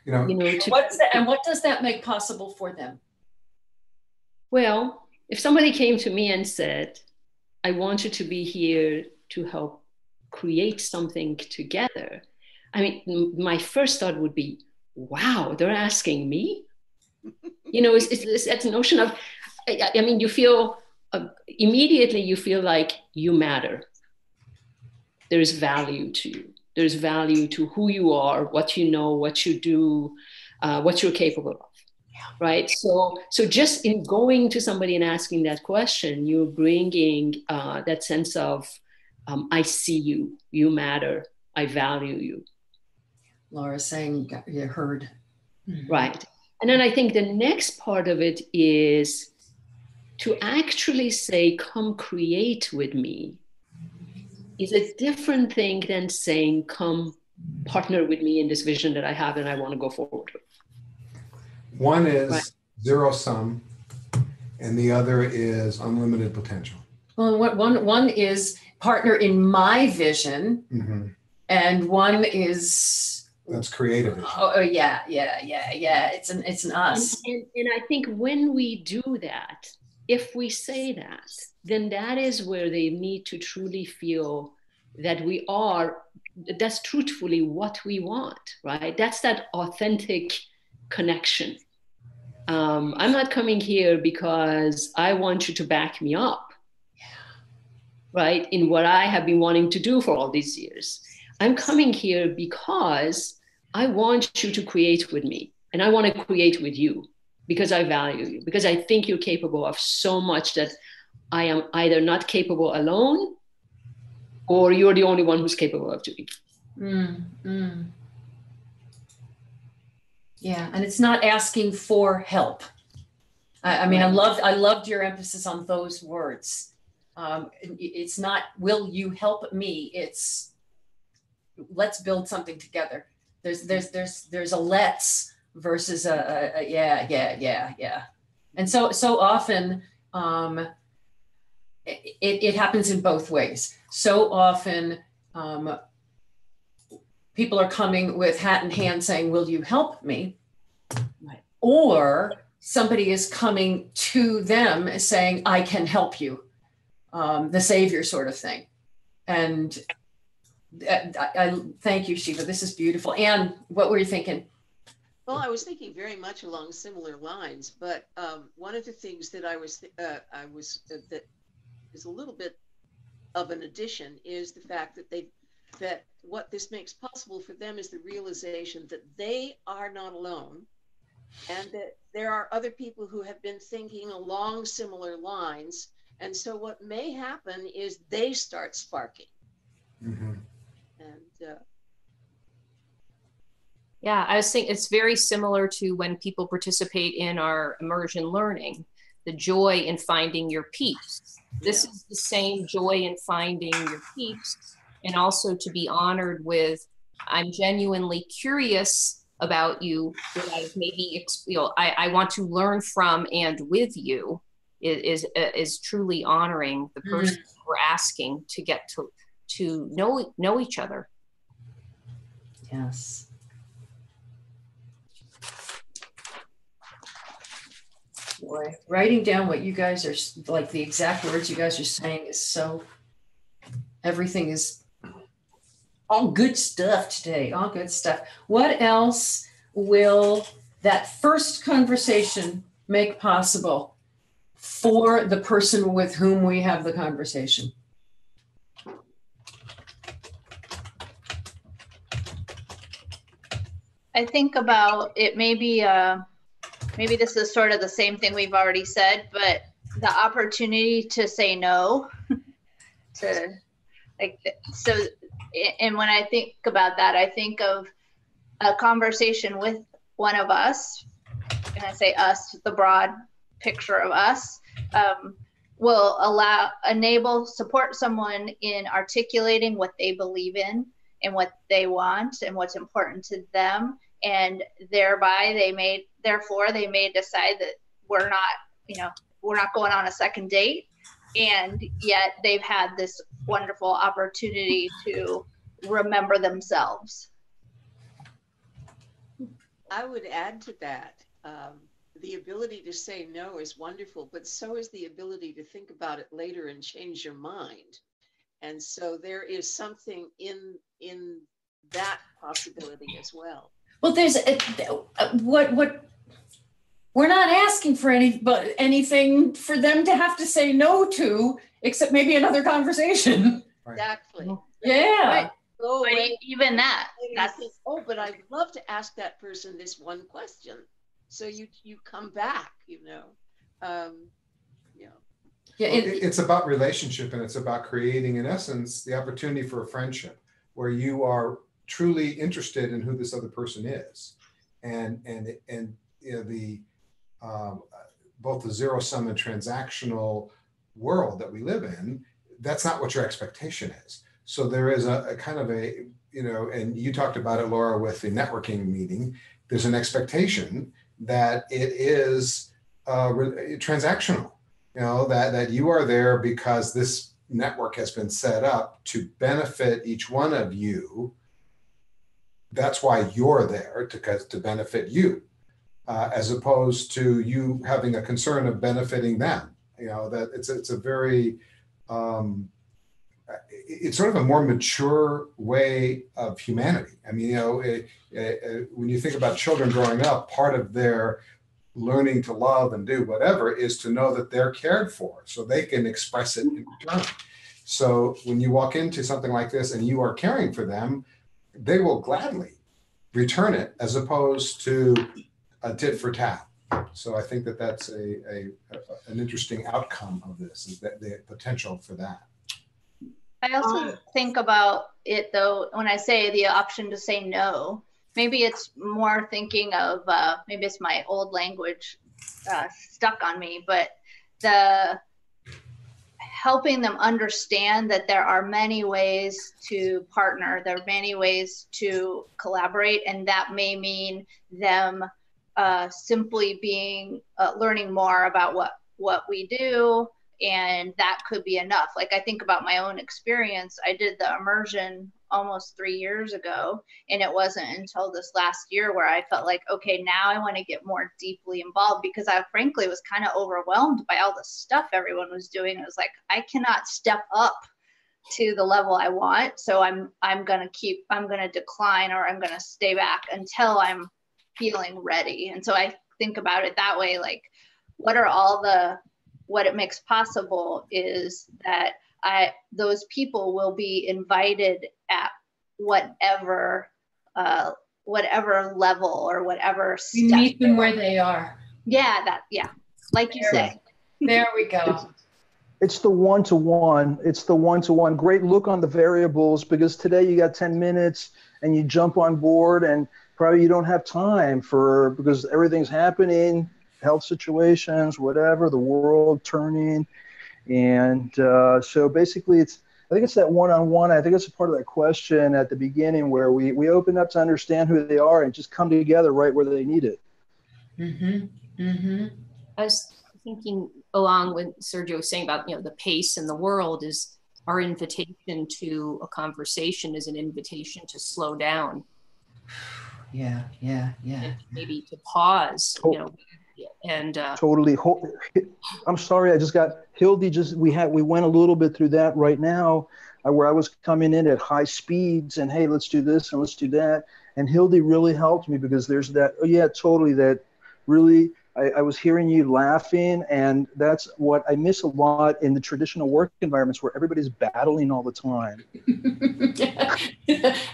You know, What does that make possible for them? Well, if somebody came to me and said, I want you to be here to help create something together, I mean, my first thought would be, wow, they're asking me? You know, it's that notion of, I mean, you feel, immediately you feel like you matter. There's value to you. There's value to who you are, what you know, what you do, what you're capable of, right? So just in going to somebody and asking that question, you're bringing that sense of, I see you, you matter, I value you. Laura saying, you heard. Right. And then I think the next part of it is to actually say, come create with me, is a different thing than saying, come partner with me in this vision that I have and I want to go forward with. one is zero sum, and the other is unlimited potential. Well, one is partner in my vision, Mm-hmm. and one is, That's creative. oh yeah. It's an us. And I think when we do that, if we say that, then that is where they need to truly feel that that's truthfully what we want, right? That's that authentic connection. I'm not coming here because I want you to back me up, right? In what I have been wanting to do for all these years. I'm coming here because I want you to create with me, and I want to create with you because I value you, because I think you're capable of so much that I am either not capable alone, or you're the only one who's capable of doing. Yeah, and it's not asking for help. I mean, I loved your emphasis on those words. It's not, will you help me? It's, let's build something together. There's a let's versus a yeah. And so often it happens in both ways. So often people are coming with hat in hand saying, will you help me? Right. Or somebody is coming to them saying, I can help you, the savior sort of thing. And I thank you, Shiva. This is beautiful. Anne, what were you thinking? Well, I was thinking very much along similar lines, but one of the things that that is a little bit of an addition is the fact that what this makes possible for them is the realization that they are not alone, and that there are other people who have been thinking along similar lines. And so what may happen is they start sparking. Mm-hmm. And Yeah, I was thinking it's very similar to when people participate in our immersion learning, the joy in finding your peeps. This is the same joy in finding your peeps, and also to be honored with, I'm genuinely curious about you, that I've maybe, I want to learn from and with you, is truly honoring the person we're asking to get to know each other. Yes. Boy, writing down what you guys are, like the exact words you guys are saying, is so, everything is all good stuff today, all good stuff. What else will that first conversation make possible for the person with whom we have the conversation? I think about it, maybe this is sort of the same thing we've already said, but the opportunity to say no, to like, so, and when I think about that, I think of a conversation with one of us, and I say us, the broad picture of us, will support someone in articulating what they believe in and what they want and what's important to them. And thereby they may decide that we're not going on a second date. And yet they've had this wonderful opportunity to remember themselves. I would add to that, the ability to say no is wonderful, but so is the ability to think about it later and change your mind. And so there is something in that possibility as well. Well, there's what we're not asking for anything for them to have to say no to, except maybe another conversation. Exactly. Yeah. Right. Even that. But I'd love to ask that person this one question. So you come back, Yeah, it's about relationship, and it's about creating, in essence, the opportunity for a friendship where you are truly interested in who this other person is, and the both the zero sum and transactional world that we live in. That's not what your expectation is. So there is a kind of a, and you talked about it, Laura, with the networking meeting. There's an expectation that it is transactional. That you are there because this network has been set up to benefit each one of you. That's why you're there, to benefit you, as opposed to you having a concern of benefiting them. That it's a very, it's sort of a more mature way of humanity. I mean, when you think about children growing up, part of their learning to love and do whatever is to know that they're cared for, so they can express it in return. So when you walk into something like this and you are caring for them, they will gladly return it, as opposed to a tit for tat. So I think that that's an interesting outcome of this, is that the potential for that. I also think about it, though, when I say the option to say no, maybe it's more thinking of, maybe it's my old language stuck on me, but the helping them understand that there are many ways to partner, there are many ways to collaborate, and that may mean them simply being learning more about what we do, and that could be enough. Like, I think about my own experience. I did the immersion almost 3 years ago, and it wasn't until this last year where I felt like, okay, now I want to get more deeply involved, because I frankly was kind of overwhelmed by all the stuff everyone was doing. It was like, I cannot step up to the level I want, so I'm gonna decline, or I'm gonna stay back until I'm feeling ready. And so I think about it that way, like, what it makes possible is that those people will be invited at whatever level or whatever step. We meet them where they are. Yeah, like you say. There we go. It's the one-to-one. It's the one-to-one. Great look on the variables, because today you got 10 minutes and you jump on board, and probably you don't have time for, because everything's happening, health situations, whatever, the world turning. And so basically I think it's that one-on-one. I think it's a part of that question at the beginning where we open up to understand who they are and just come together right where they need it. Mm-hmm. Mm-hmm. I was thinking along with Sergio was saying about, the pace in the world is our invitation to a conversation is an invitation to slow down. Yeah. And maybe to pause, and Totally. I'm sorry, I just got Hildy. We went a little bit through that right now, where I was coming in at high speeds and hey, let's do this and let's do that. And Hildy really helped me because there's that. Oh yeah, totally. That really. I was hearing you laughing, and that's what I miss a lot in the traditional work environments where everybody's battling all the time.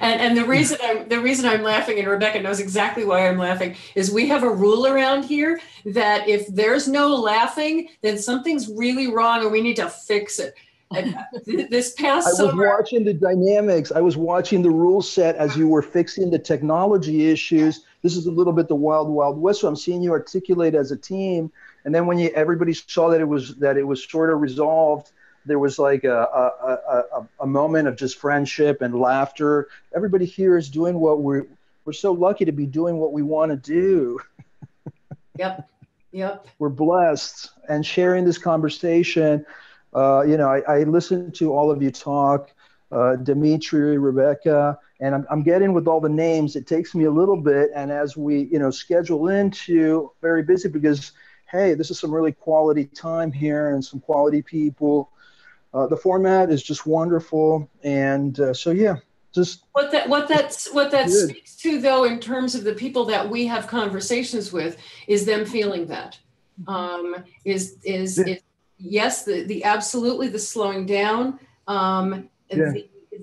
and the reason I'm laughing, and Rebecca knows exactly why I'm laughing, is we have a rule around here that if there's no laughing, then something's really wrong and we need to fix it. This past summer, I was watching the dynamics. I was watching the rule set as you were fixing the technology issues. This is a little bit the wild, wild west. So I'm seeing you articulate as a team. And then when everybody saw that it was sort of resolved, there was like a moment of just friendship and laughter. Everybody here is doing what we're so lucky to be doing what we want to do. Yep. We're blessed and sharing this conversation. I listened to all of you talk, Dimitri, Rebecca, and I'm getting with all the names. It takes me a little bit. And as we, schedule into very busy because, hey, this is some really quality time here and some quality people. The format is just wonderful. And just what that speaks to, though, in terms of the people that we have conversations with, is them feeling that. Yes, the absolutely the slowing down.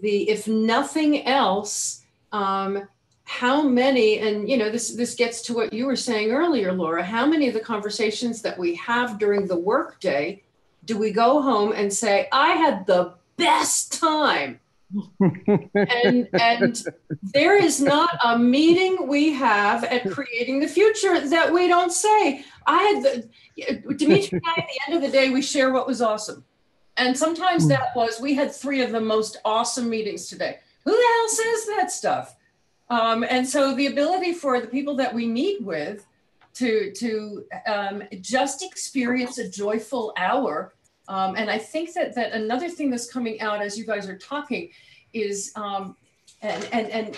If nothing else, how many, and this gets to what you were saying earlier, Laura, how many of the conversations that we have during the workday do we go home and say, I had the best time? and there is not a meeting we have at Creating the Future that we don't say, Dimitri and I, at the end of the day, we share what was awesome. And sometimes that was, we had 3 of the most awesome meetings today. Who the hell says that stuff? And so the ability for the people that we meet with to just experience a joyful hour. And I think that another thing that's coming out as you guys are talking is, and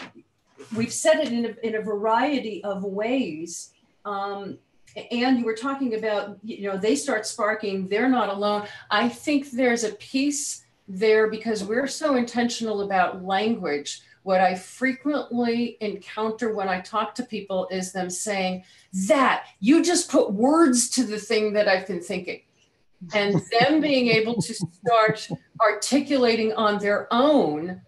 we've said it in a variety of ways. And you were talking about, they start sparking, they're not alone. I think there's a piece there because we're so intentional about language. What I frequently encounter when I talk to people is them saying that you just put words to the thing that I've been thinking. And them being able to start articulating on their own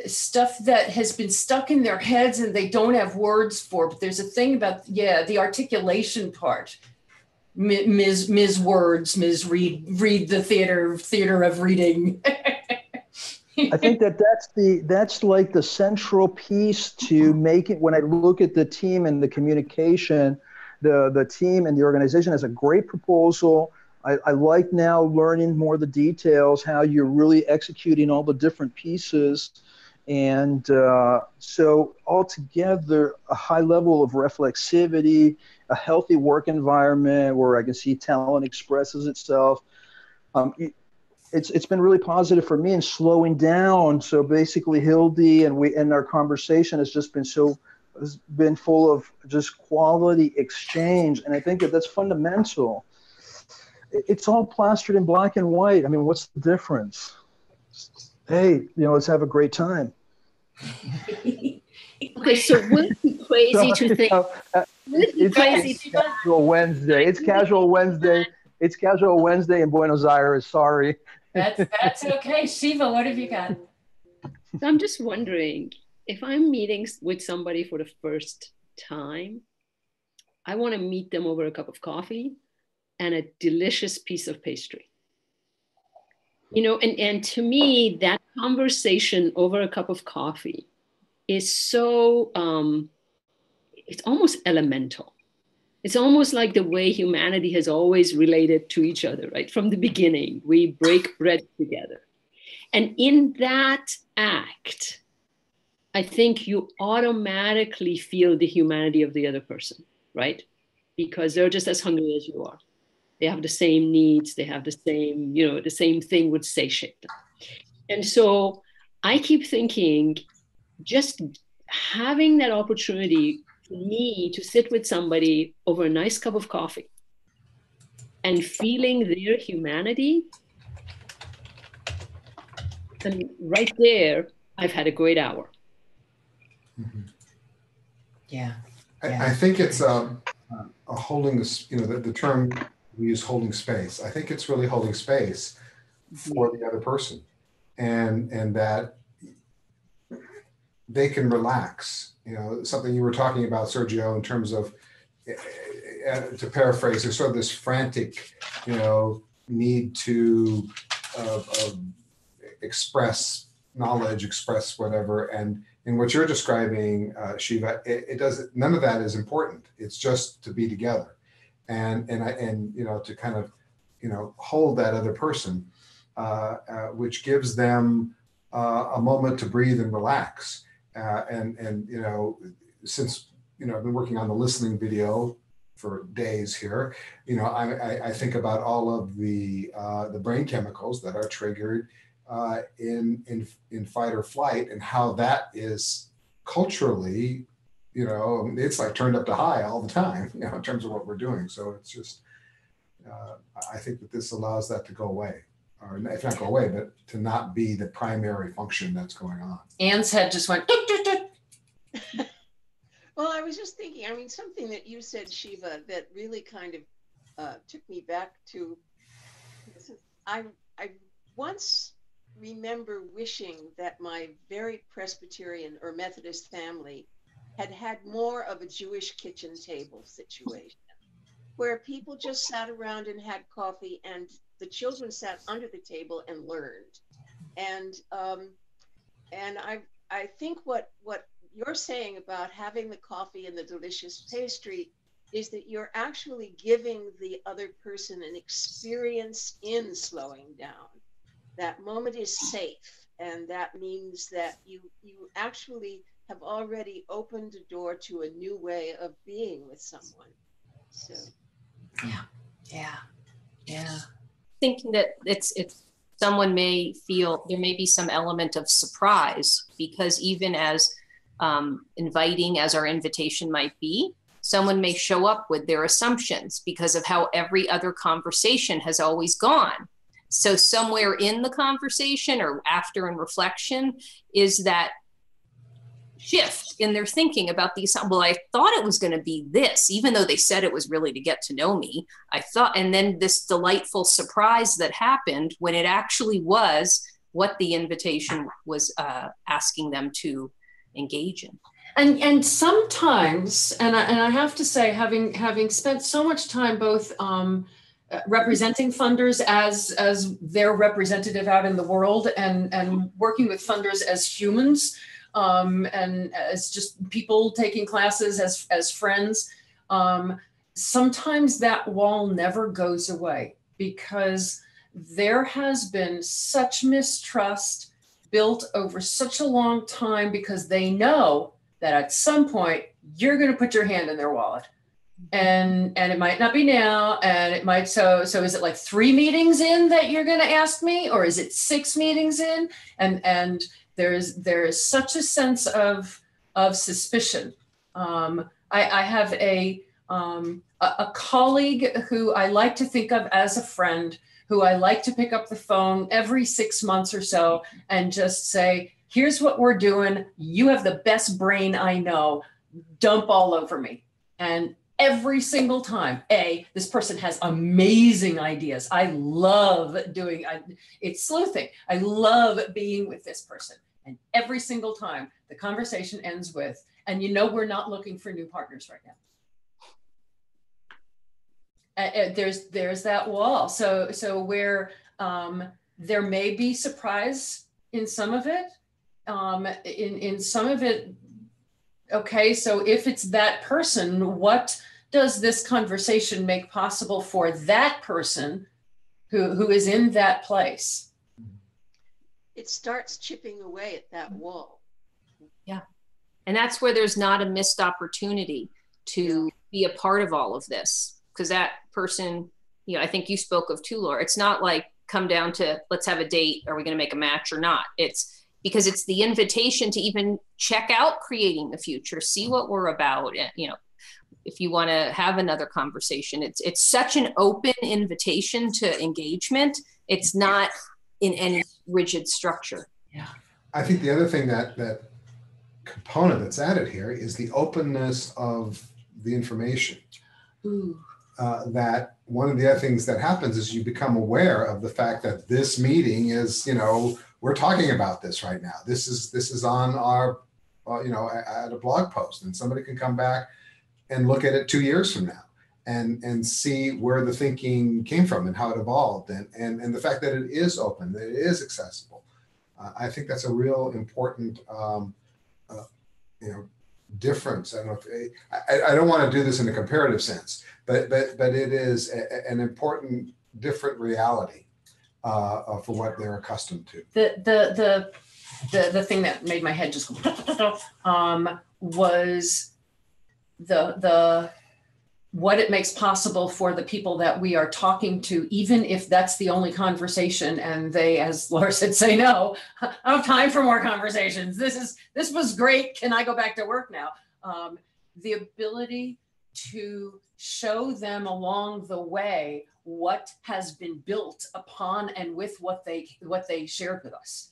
stuff that has been stuck in their heads and they don't have words for. But there's a thing about, the articulation part. Ms. Words, Ms. Read the theater of reading. I think that's like the central piece to make it. When I look at the team and the communication, the team and the organization has a great proposal. I like now learning more of the details, how you're really executing all the different pieces. And so altogether, a high level of reflexivity, a healthy work environment where I can see talent expresses itself. It's been really positive for me in slowing down. So basically, Hildy and our conversation has been full of just quality exchange, and I think that's fundamental. It's all plastered in black and white. I mean, what's the difference? Hey, let's have a great time. Okay, so would it be crazy to think? It's casual Wednesday. It's casual Wednesday. It's casual Wednesday in Buenos Aires. Sorry. That's okay. Shiva, what have you got? So I'm just wondering, if I'm meeting with somebody for the first time, I want to meet them over a cup of coffee and a delicious piece of pastry. And to me, that conversation over a cup of coffee is so, it's almost elemental. It's almost like the way humanity has always related to each other, right? From the beginning, we break bread together. And in that act, I think you automatically feel the humanity of the other person, right? Because they're just as hungry as you are. They have the same needs. They have the same, the same thing would satiate them. And so I keep thinking, just having that opportunity for me to sit with somebody over a nice cup of coffee and feeling their humanity, and right there, I've had a great hour. Mm-hmm. Yeah. I think it's a holding this, the term we use, holding space. I think it's really holding space for the other person, and that they can relax. Something you were talking about, Sergio, in terms of, to paraphrase, there's sort of this frantic, need to express knowledge, express whatever, and in what you're describing, Shiva, it doesn't. None of that is important. It's just to be together, and to kind of, hold that other person, which gives them a moment to breathe and relax. And since I've been working on the listening video for days here, I think about all of the brain chemicals that are triggered in fight or flight, and how that is culturally, it's like turned up to high all the time, in terms of what we're doing. So it's just, I think that this allows that to go away, or if not go away, but to not be the primary function that's going on. Anne's head just went. Well, I was just thinking, something that you said, Shiva, that really kind of took me back to, I once remember wishing that my very Presbyterian or Methodist family had more of a Jewish kitchen table situation, where people just sat around and had coffee, and the children sat under the table and learned. And I think what you're saying about having the coffee and the delicious pastry is that you're actually giving the other person an experience in slowing down. That moment is safe, and that means that you actually have already opened a door to a new way of being with someone. So yeah. Thinking that it's someone may feel there may be some element of surprise, because even as inviting as our invitation might be, someone may show up with their assumptions because of how every other conversation has always gone. So somewhere in the conversation or after in reflection is that shift in their thinking about these. Well, I thought it was going to be this, even though they said it was really to get to know me. I thought, and then this delightful surprise that happened when it actually was what the invitation was asking them to engage in. And sometimes, and I have to say, having spent so much time both representing funders as their representative out in the world, and working with funders as humans, and as just people taking classes as friends, sometimes that wall never goes away, because there has been such mistrust built over such a long time, because they know that at some point you're going to put your hand in their wallet, and it might not be now, and it might, so is it like 3 meetings in that you're going to ask me, or is it 6 meetings in? And there is such a sense of suspicion. I have a colleague who I like to think of as a friend, who I like to pick up the phone every 6 months or so and just say, here's what we're doing. You have the best brain I know. Dump all over me. And every single time, this person has amazing ideas. I love it's sleuthing. I love being with this person. And every single time the conversation ends with, and we're not looking for new partners right now. There's that wall. So where there may be surprise in some of it, in some of it, okay, so if it's that person, what does this conversation make possible for that person who is in that place? It starts chipping away at that wall. Yeah. And that's where there's not a missed opportunity to be a part of all of this. Because that person, you know, I think you spoke of too, Laura, it's not like come down to let's have a date. Are we going to make a match or not? It's because it's the invitation to even check out Creating the Future, see what we're about. You know, if you want to have another conversation, it's such an open invitation to engagement. It's not in any rigid structure. Yeah. I think the other thing that component that's added here is the openness of the information. Ooh. That one of the other things that happens is you become aware of the fact that this meeting is, you know, we're talking about this right now. This is on our, you know, at a blog post, and somebody can come back and look at it 2 years from now and see where the thinking came from and how it evolved, and the fact that it is open, that it is accessible. I think that's a real important, you know, difference. I don't know if I don't want to do this in a comparative sense, but it is an important, different reality for what they're accustomed to. The thing that made my head just go was the what it makes possible for the people that we are talking to, even if that's the only conversation and they, as Laura said, say no. I don't have time for more conversations. This was great. Can I go back to work now? The ability to show them along the way what has been built upon and with what they shared with us.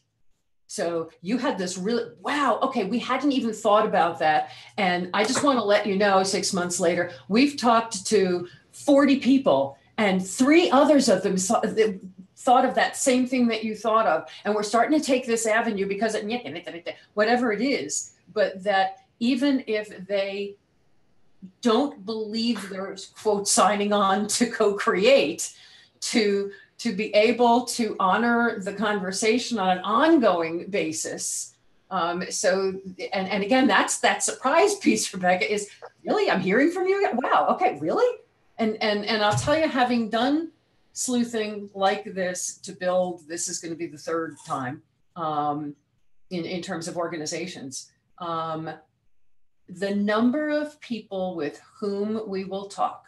So you had this really, wow, okay, we hadn't even thought about that. And I just want to let you know, 6 months later, we've talked to 40 people and 3 others of them thought of that same thing that you thought of. And we're starting to take this avenue because whatever it is, but that even if they don't believe they're, quote, signing on to co-create, to be able to honor the conversation on an ongoing basis. So again, that's that surprise piece, Rebecca, is really, I'm hearing from you. Wow, okay, really? And I'll tell you, having done sleuthing like this to build, this is going to be the 3rd time in terms of organizations. The number of people with whom we will talk,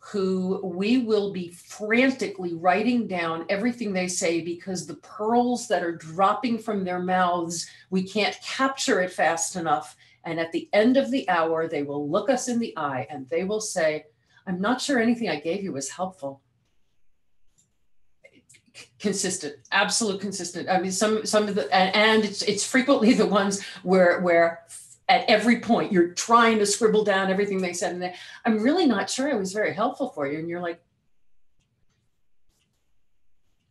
who we will be frantically writing down everything they say because the pearls that are dropping from their mouths, we can't capture it fast enough. And at the end of the hour, they will look us in the eye and they will say, I'm not sure anything I gave you was helpful. Consistent, absolute consistent. I mean, some of the, and it's frequently the ones where at every point you're trying to scribble down everything they said, and I'm really not sure it was very helpful for you. And you're like,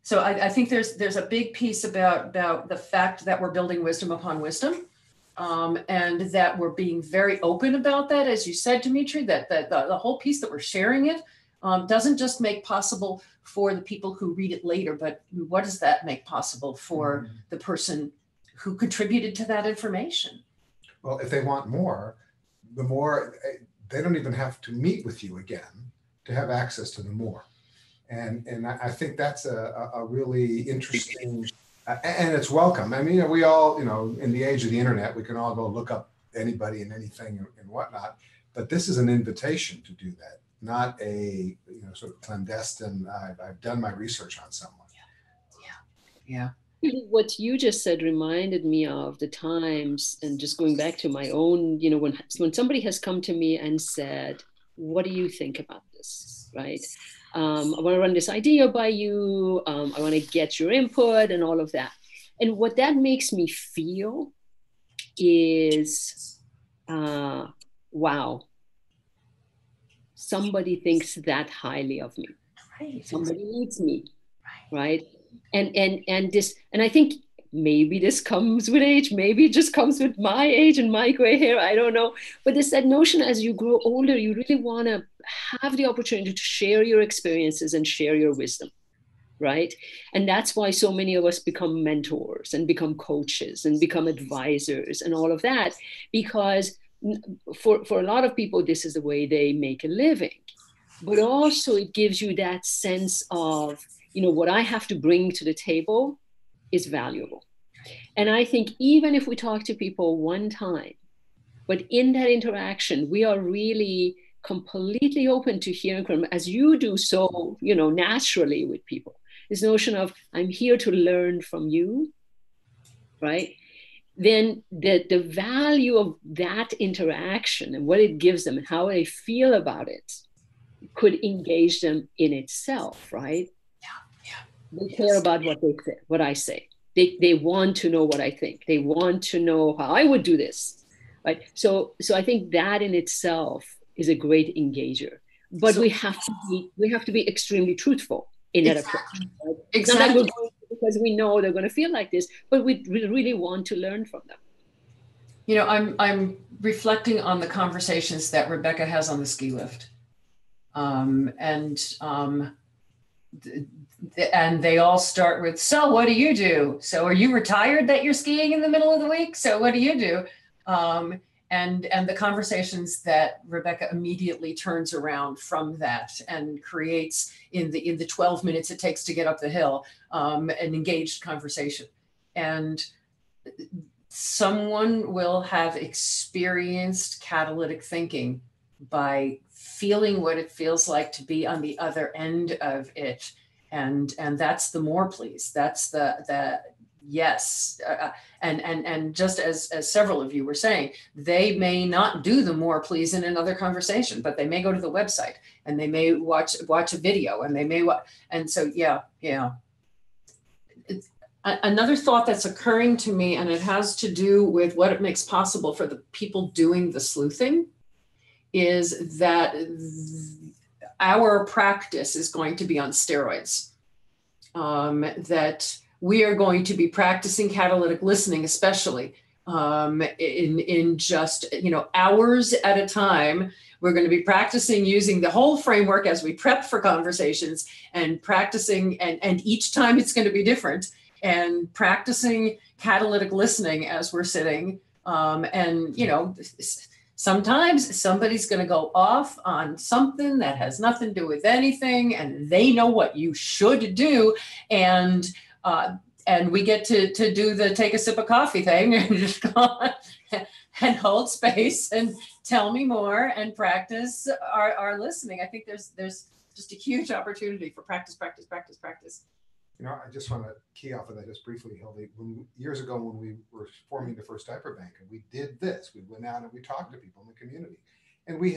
so I think there's a big piece about the fact that we're building wisdom upon wisdom, and that we're being very open about that, as you said, Dimitri, that the whole piece that we're sharing it doesn't just make possible for the people who read it later, but what does that make possible for the person who contributed to that information? Well, if they want more, the more, they don't even have to meet with you again to have access to the more. And I think that's a really interesting, and it's welcome. I mean, we all, you know, in the age of the internet, we can all go look up anybody and anything and whatnot, but this is an invitation to do that, not a, you know, sort of clandestine, I've done my research on someone. Yeah. What you just said reminded me of the times, and just going back to my own, you know, when somebody has come to me and said, what do you think about this, right? I want to run this idea by you. I want to get your input and all of that. And what that makes me feel is, wow, somebody thinks that highly of me. Right. Somebody needs me, right? And I think maybe this comes with age, maybe it just comes with my age and my gray hair, I don't know. But there's that notion, as you grow older, you really want to have the opportunity to share your experiences and share your wisdom. right? And that's why so many of us become mentors and become coaches and become advisors and all of that, because for a lot of people, this is the way they make a living. But also it gives you that sense of, what I have to bring to the table is valuable. And I think even if we talk to people one time, but in that interaction, we are really completely open to hearing from, as you do so, naturally with people, this notion of, I'm here to learn from you, right? Then the value of that interaction and what it gives them and how they feel about it could engage them in itself, right? They care about what they say, what I say. They want to know what I think. They want to know how I would do this, right? So I think that in itself is a great engager. But we have to be extremely truthful in that approach. Right? Exactly. Not that we're going because we know they're going to feel like this, but we really want to learn from them. I'm reflecting on the conversations that Rebecca has on the ski lift, and they all start with, so what do you do? So are you retired that you're skiing in the middle of the week? So what do you do? And the conversations that Rebecca immediately turns around from that and creates in the 12 minutes it takes to get up the hill, an engaged conversation. And someone will have experienced catalytic thinking by feeling what it feels like to be on the other end of it. And that's the more please. That's the yes. And just as several of you were saying, they may not do the more please in another conversation, but they may go to the website and they may watch a video and they may and so yeah. Another thought that's occurring to me, and it has to do with what it makes possible for the people doing the sleuthing, is that our practice is going to be on steroids. That we are going to be practicing catalytic listening, especially in just hours at a time. We're going to be practicing using the whole framework as we prep for conversations, and practicing, and each time it's going to be different, and practicing catalytic listening as we're sitting. Sometimes somebody's going to go off on something that has nothing to do with anything, and they know what you should do. And we get to do the take a sip of coffee thing and just go on and hold space and tell me more and practice our listening. I think there's just a huge opportunity for practice. I just want to key off of that just briefly, Hildy. Years ago, when we were forming the first diaper bank, and we did this, we went out and we talked to people in the community, and we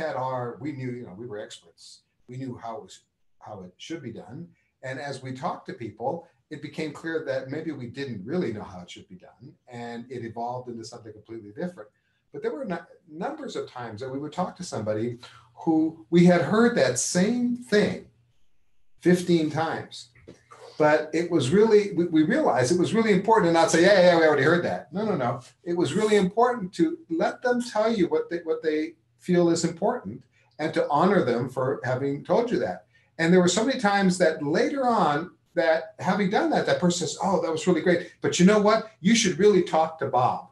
knew, we were experts. We knew how it should be done. And as we talked to people, it became clear that maybe we didn't really know how it should be done, and it evolved into something completely different. But there were numbers of times that we would talk to somebody who we had heard that same thing 15 times. But it was really, we realized it was really important to not say, yeah, we already heard that. No. It was really important to let them tell you what they feel is important, and to honor them for having told you that. And there were so many times that later on, that having done that, that person says, oh, that was really great. But you know what? You should really talk to Bob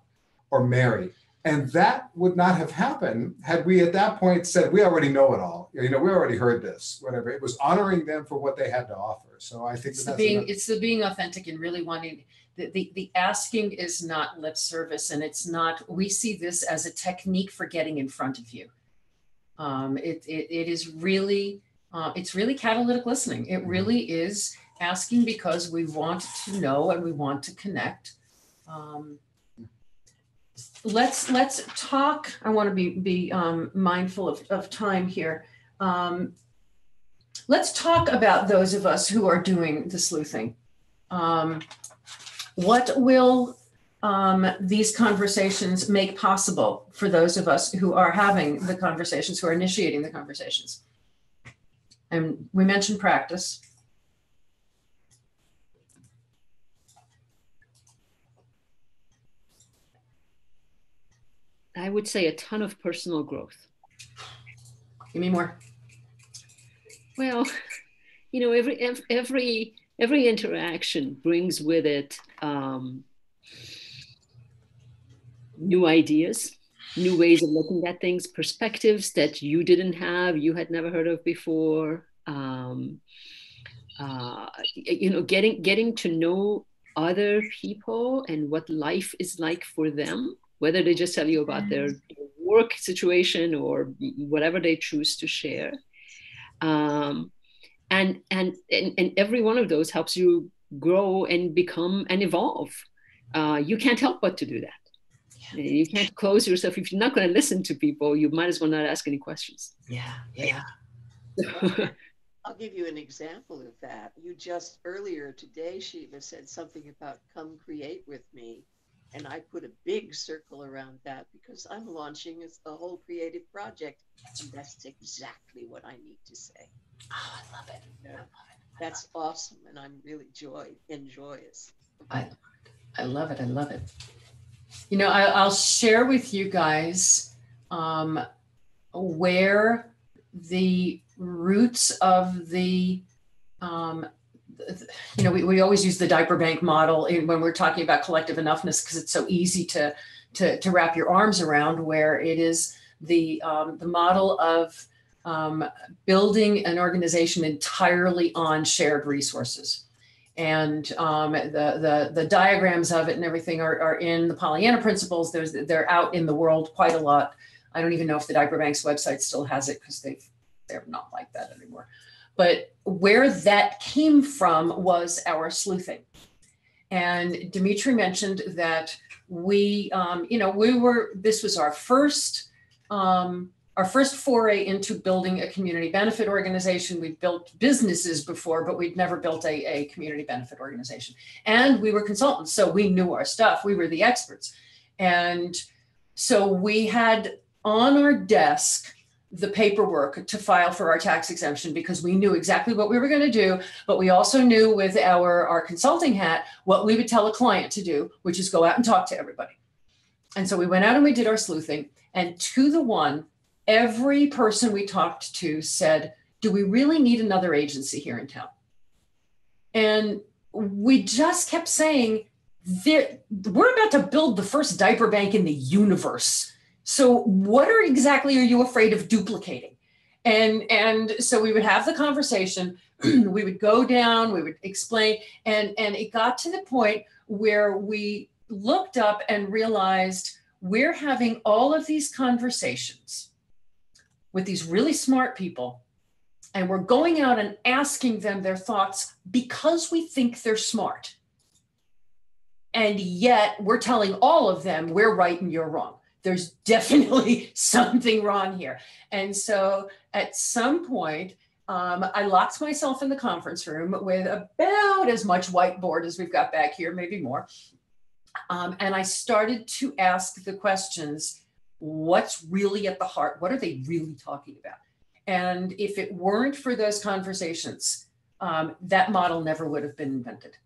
or Mary. And that would not have happened had we at that point said, we already know it all. We already heard this, whatever. It was honoring them for what they had to offer. So I think it's the being authentic and really wanting, the asking is not lip service, and it's not, we see this as a technique for getting in front of you. It is really, it's really catalytic listening. It really is asking because we want to know and we want to connect. Let's talk. I want to be mindful of time here. Let's talk about those of us who are doing the sleuthing. What will these conversations make possible for those of us who are having the conversations, who are initiating the conversations? And we mentioned practice. I would say a ton of personal growth. Give me more. Well, every every interaction brings with it new ideas, new ways of looking at things, perspectives that you didn't have, you had never heard of before. Getting to know other people and what life is like for them, whether they just tell you about their work situation or whatever they choose to share. And every one of those helps you grow and become and evolve. You can't help but to do that. You can't close yourself. If you're not going to listen to people, you might as well not ask any questions. Yeah, yeah. I'll give you an example of that. You just earlier today, Shiva, said something about come create with me. And I put a big circle around that because I'm launching a whole creative project. And that's exactly what I need to say. Oh, I love it. Yeah. I love it. That's awesome. And I'm really joyous. I love it. I love it. You know, I'll share with you guys where the roots of the, we always use the diaper bank model when we're talking about collective enoughness because it's so easy to wrap your arms around, where it is the model of building an organization entirely on shared resources. And the diagrams of it and everything are in the Pollyanna Principles. They're out in the world quite a lot. I don't even know if the Diaper Bank's website still has it because they're not like that anymore. But where that came from was our sleuthing. And Dimitri mentioned that this was our first foray into building a community benefit organization. We'd built businesses before, but we'd never built a community benefit organization. And we were consultants, so we knew our stuff. We were the experts. And so we had on our desk the paperwork to file for our tax exemption because we knew exactly what we were going to do, but we also knew with our consulting hat what we would tell a client to do, which is go out and talk to everybody. And so we went out and we did our sleuthing, and to the one, every person we talked to said, do we really need another agency here in town? And we just kept saying, we're about to build the first diaper bank in the universe. So what exactly are you afraid of duplicating? And so we would have the conversation, we would go down, we would explain, and it got to the point where we looked up and realized we're having all of these conversations with these really smart people, and we're going out and asking them their thoughts because we think they're smart. And yet we're telling all of them we're right and you're wrong. There's definitely something wrong here. And so at some point, I locked myself in the conference room with about as much whiteboard as we've got back here, maybe more. And I started to ask the questions, what's really at the heart? What are they really talking about? And if it weren't for those conversations, that model never would have been invented.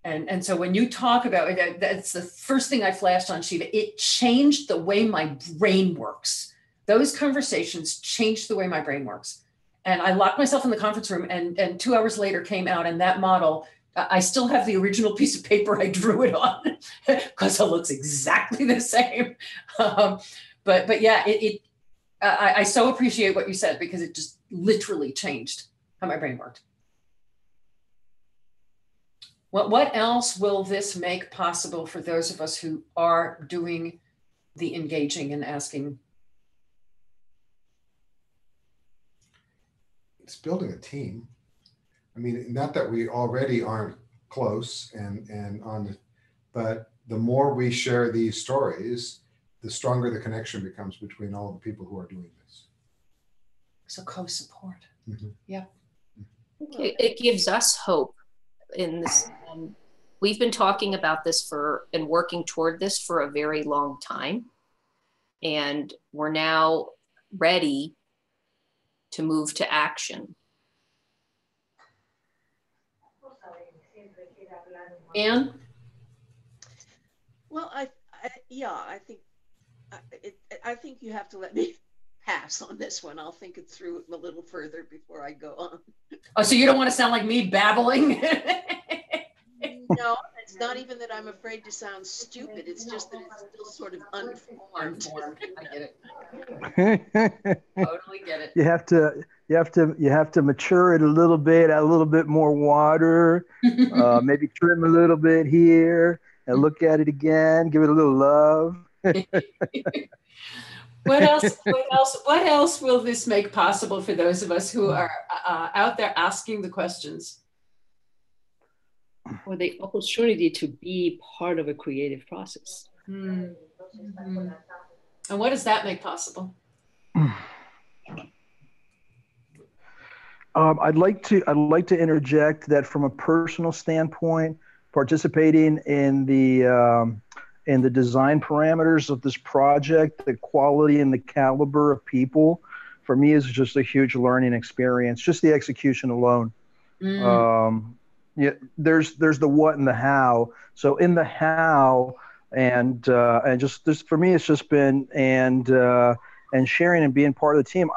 And so when you talk about it, that's the first thing I flashed on Shiva. It changed the way my brain works. Those conversations changed the way my brain works. And I locked myself in the conference room, and 2 hours later came out, and that model, I still have the original piece of paper I drew it on because it looks exactly the same. But yeah, I so appreciate what you said because it just literally changed how my brain worked. What else will this make possible for those of us who are doing the engaging and asking? It's building a team. I mean, not that we already aren't close but the more we share these stories, the stronger the connection becomes between all the people who are doing this. So co-support. Mm-hmm. Yeah. It gives us hope in this. We've been talking about this and working toward this for a very long time. And we're now ready to move to action. Anne? Well, I think you have to let me pass on this one. I'll think it through a little further before I go on. Oh, so you don't want to sound like me babbling? No, it's not even that I'm afraid to sound stupid. It's just that it's still sort of unformed. I get it. Totally get it. You have to mature it a little bit, add a little bit more water, maybe trim a little bit here, and look at it again, give it a little love. What else will this make possible for those of us who are out there asking the questions? Or the opportunity to be part of a creative process. Mm-hmm. And what does that make possible? I'd like to interject that from a personal standpoint, participating in the design parameters of this project, the quality and the caliber of people, for me is just a huge learning experience. Just the execution alone. Yeah, there's the what and the how. So in the how, and just this for me, it's just been and sharing and being part of the team.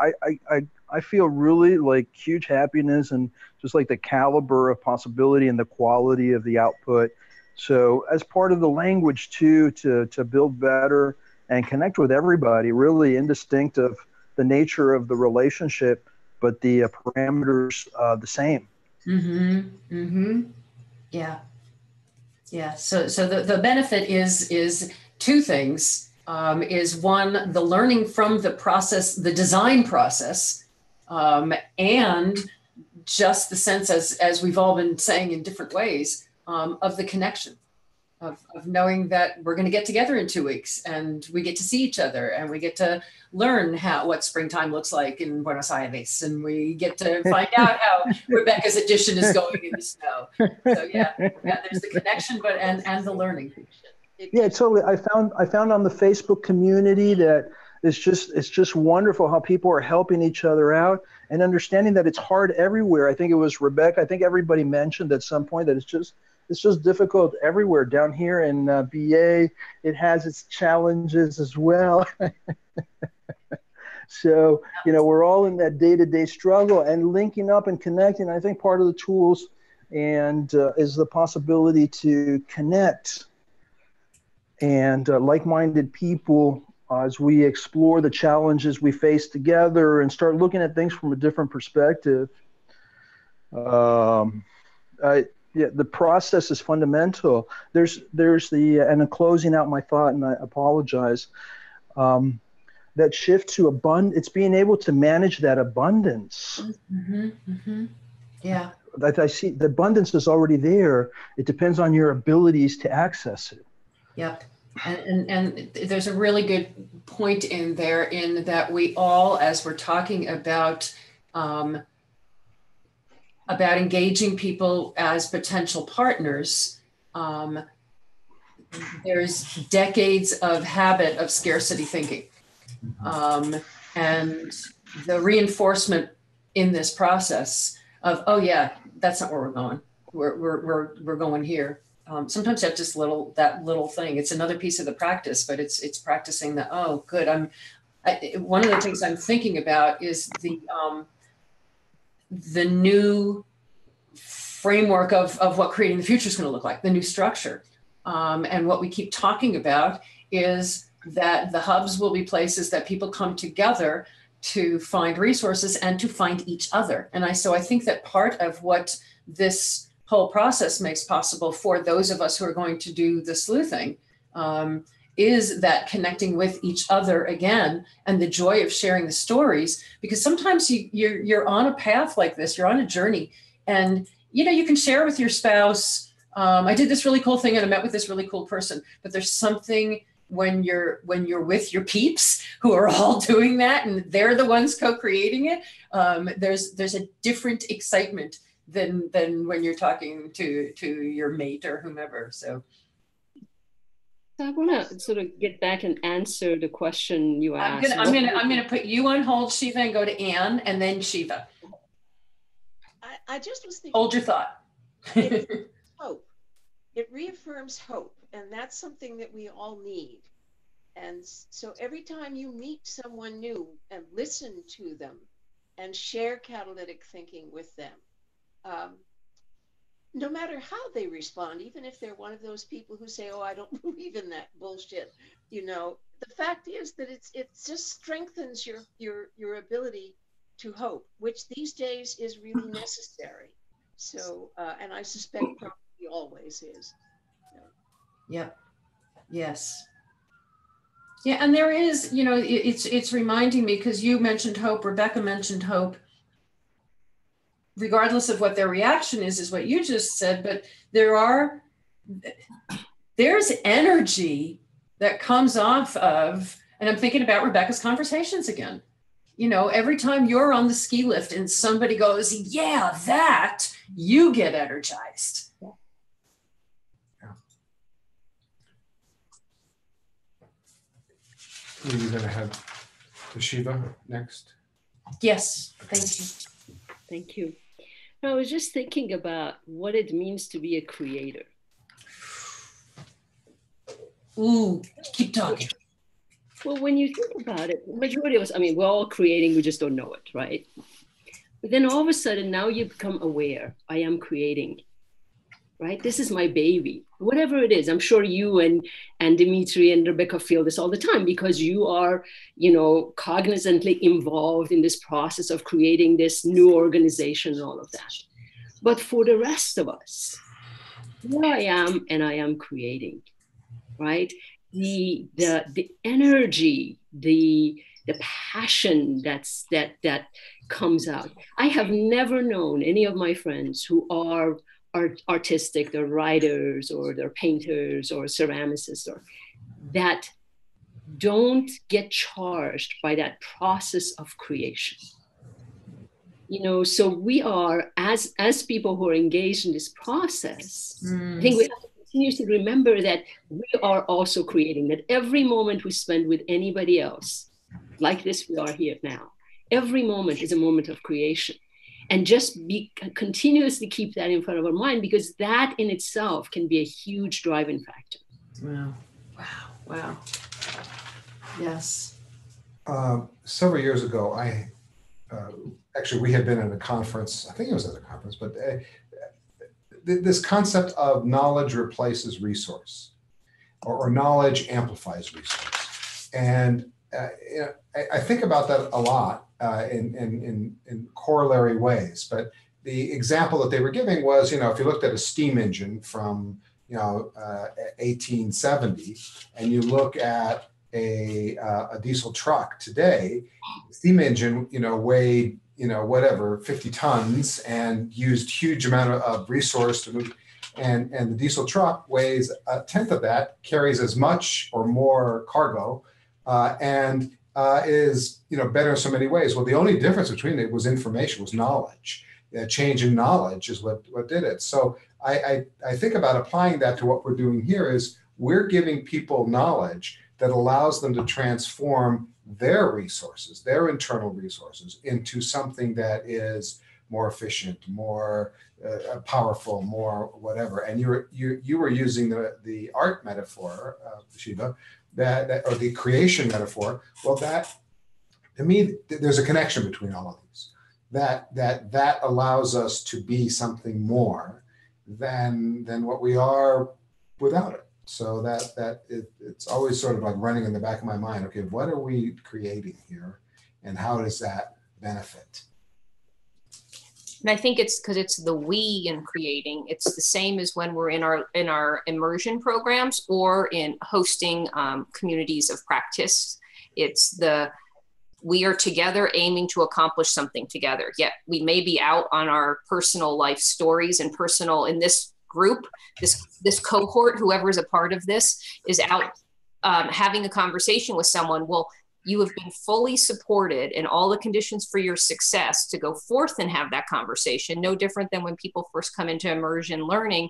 I feel really like huge happiness and just like the caliber of possibility and the quality of the output. So as part of the language too, to build better and connect with everybody, really indistinct of the nature of the relationship, but the parameters the same. Mm-hmm. Mm-hmm. Yeah. Yeah. So the benefit is two things. Is one, the learning from the process, the design process, and just the sense, as we've all been saying in different ways, of the connection, of knowing that we're going to get together in 2 weeks and we get to see each other and we get to learn what springtime looks like in Buenos Aires, and we get to find out how Rebecca's edition is going in the snow. So yeah, there's the connection, but and the learning. Yeah, totally. I found on the Facebook community that it's just wonderful how people are helping each other out and understanding that it's hard everywhere. I think it was Rebecca. I think everybody mentioned at some point that it's just difficult everywhere. Down here in BA, it has its challenges as well. So, we're all in that day-to-day struggle and linking up and connecting. I think part of the tools and is the possibility to connect and like-minded people as we explore the challenges we face together and start looking at things from a different perspective. Yeah, the process is fundamental. There's and in closing out my thought, and I apologize, that shift to abundance, it's being able to manage that abundance. Mm-hmm, mm-hmm. Yeah. I see the abundance is already there. It depends on your abilities to access it. Yep. And there's a really good point in there in that we all, as we're talking about engaging people as potential partners, there's decades of habit of scarcity thinking. And the reinforcement in this process of, oh yeah, that's not where we're going. We're going here. Sometimes that's just that little thing. It's another piece of the practice, but it's practicing that. Oh, good. One of the things I'm thinking about is the new framework of what creating the future is going to look like, the new structure. And what we keep talking about is that the hubs will be places that people come together to find resources and to find each other. And so I think that part of what this whole process makes possible for those of us who are going to do the sleuthing is that connecting with each other again and the joy of sharing the stories, because sometimes you're on a path like this, you're on a journey, and you can share with your spouse, I did this really cool thing and I met with this really cool person, but there's something when you're with your peeps who are all doing that and they're the ones co-creating it, there's a different excitement than when you're talking to your mate or whomever. So I want to sort of get back and answer the question you asked. I'm gonna put you on hold, Shiva, and go to Anne, and then Shiva. I just was thinking. Hold your thought. Hope. It reaffirms hope, and that's something that we all need. And so every time you meet someone new and listen to them and share catalytic thinking with them, no matter how they respond, even if they're one of those people who say, "Oh, I don't believe in that bullshit," the fact is that it just strengthens your ability to hope, which these days is really necessary. So, and I suspect probably always is. So. Yep. Yes. Yeah, and there is, it's reminding me, because you mentioned hope, Rebecca mentioned hope, regardless of what their reaction is what you just said, but there's energy that comes off of, and I'm thinking about Rebecca's conversations again. Every time you're on the ski lift and somebody goes, yeah, that, you get energized. Are you going to have Toshiba next? Yes, thank you. Thank you. I was just thinking about what it means to be a creator. Ooh, keep talking. Well, when you think about it, the majority of us, we're all creating, we just don't know it, right? But then all of a sudden, now you become aware, I am creating, right? This is my baby, whatever it is. I'm sure you and Dimitri and Rebecca feel this all the time, because you are, cognizantly involved in this process of creating this new organization and all of that. But for the rest of us, here I am and I am creating, right? The energy, the passion that comes out. I have never known any of my friends who are artistic, they're writers or they're painters or ceramicists, or that don't get charged by that process of creation. So we are, as people who are engaged in this process, I think we have to continue to remember that we are also creating, that every moment we spend with anybody else, like this we are here now, every moment is a moment of creation. And just continuously keep that in front of our mind, because that in itself can be a huge driving factor. Wow. Yes. Several years ago, actually, we had been at a conference, I think it was at a conference, but this concept of knowledge replaces resource, or knowledge amplifies resource. And I think about that a lot in corollary ways. But the example that they were giving was, if you looked at a steam engine from 1870, and you look at a diesel truck today, the steam engine, weighed, 50 tons and used huge amount of resource to move. And the diesel truck weighs a tenth of that, carries as much or more cargo, and is better in so many ways. Well, the only difference between it was information, was knowledge. Change in knowledge is what did it. So I think about applying that to what we're doing here. Is we're giving people knowledge that allows them to transform their resources, their internal resources, into something that is more efficient, more powerful, more whatever. And you were using the art metaphor, Shiva, that or the creation metaphor. Well, that to me, there's a connection between all of these. That allows us to be something more than what we are without it. So it's always sort of like running in the back of my mind. Okay, what are we creating here, and how does that benefit? And I think it's because it's the we in creating. It's the same as when we're in our immersion programs or in hosting communities of practice. It's we are together aiming to accomplish something together. Yet we may be out on our personal life stories and in this group, this cohort, whoever is a part of this is out having a conversation with someone. Well, you have been fully supported in all the conditions for your success to go forth and have that conversation. No different than when people first come into immersion learning,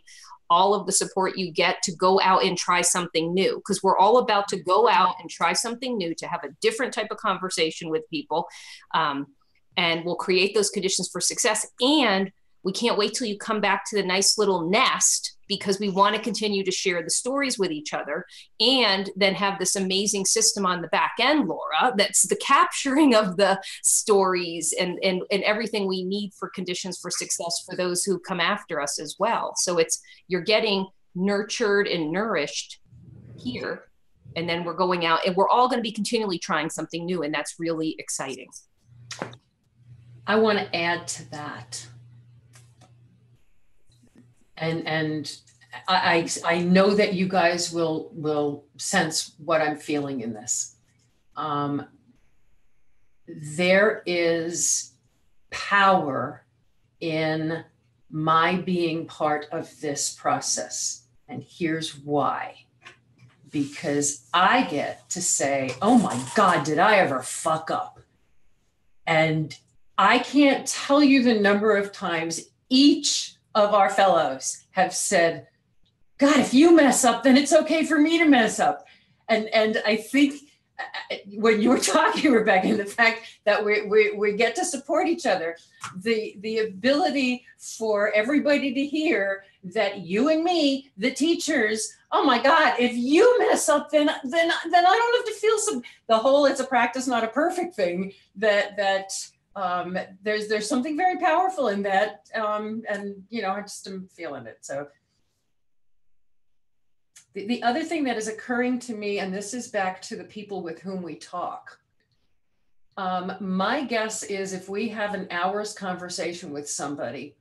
all of the support you get to go out and try something new, because we're all about to go out and try something new, to have a different type of conversation with people. And we'll create those conditions for success. And we can't wait till you come back to the nice little nest because we want to continue to share the stories with each other, and then have this amazing system on the back end, Laura, that's the capturing of the stories and everything we need for conditions for success for those who come after us as well. So you're getting nurtured and nourished here, and then we're going out and we're all going to be continually trying something new, and that's really exciting. I want to add to that. And I know that you guys will sense what I'm feeling in this. There is power in my being part of this process. And here's why. Because I get to say, oh my God, did I ever fuck up? And I can't tell you the number of times each of our fellows have said, God, if you mess up, then it's okay for me to mess up. And I think when you were talking, Rebecca, and the fact that we get to support each other, the ability for everybody to hear that you and me, the teachers, oh my God, if you mess up, then I don't have to feel the whole it's a practice, not a perfect thing, that there's something very powerful in that. And I just am feeling it. So the other thing that is occurring to me, and this is back to the people with whom we talk. My guess is if we have an hour's conversation with somebody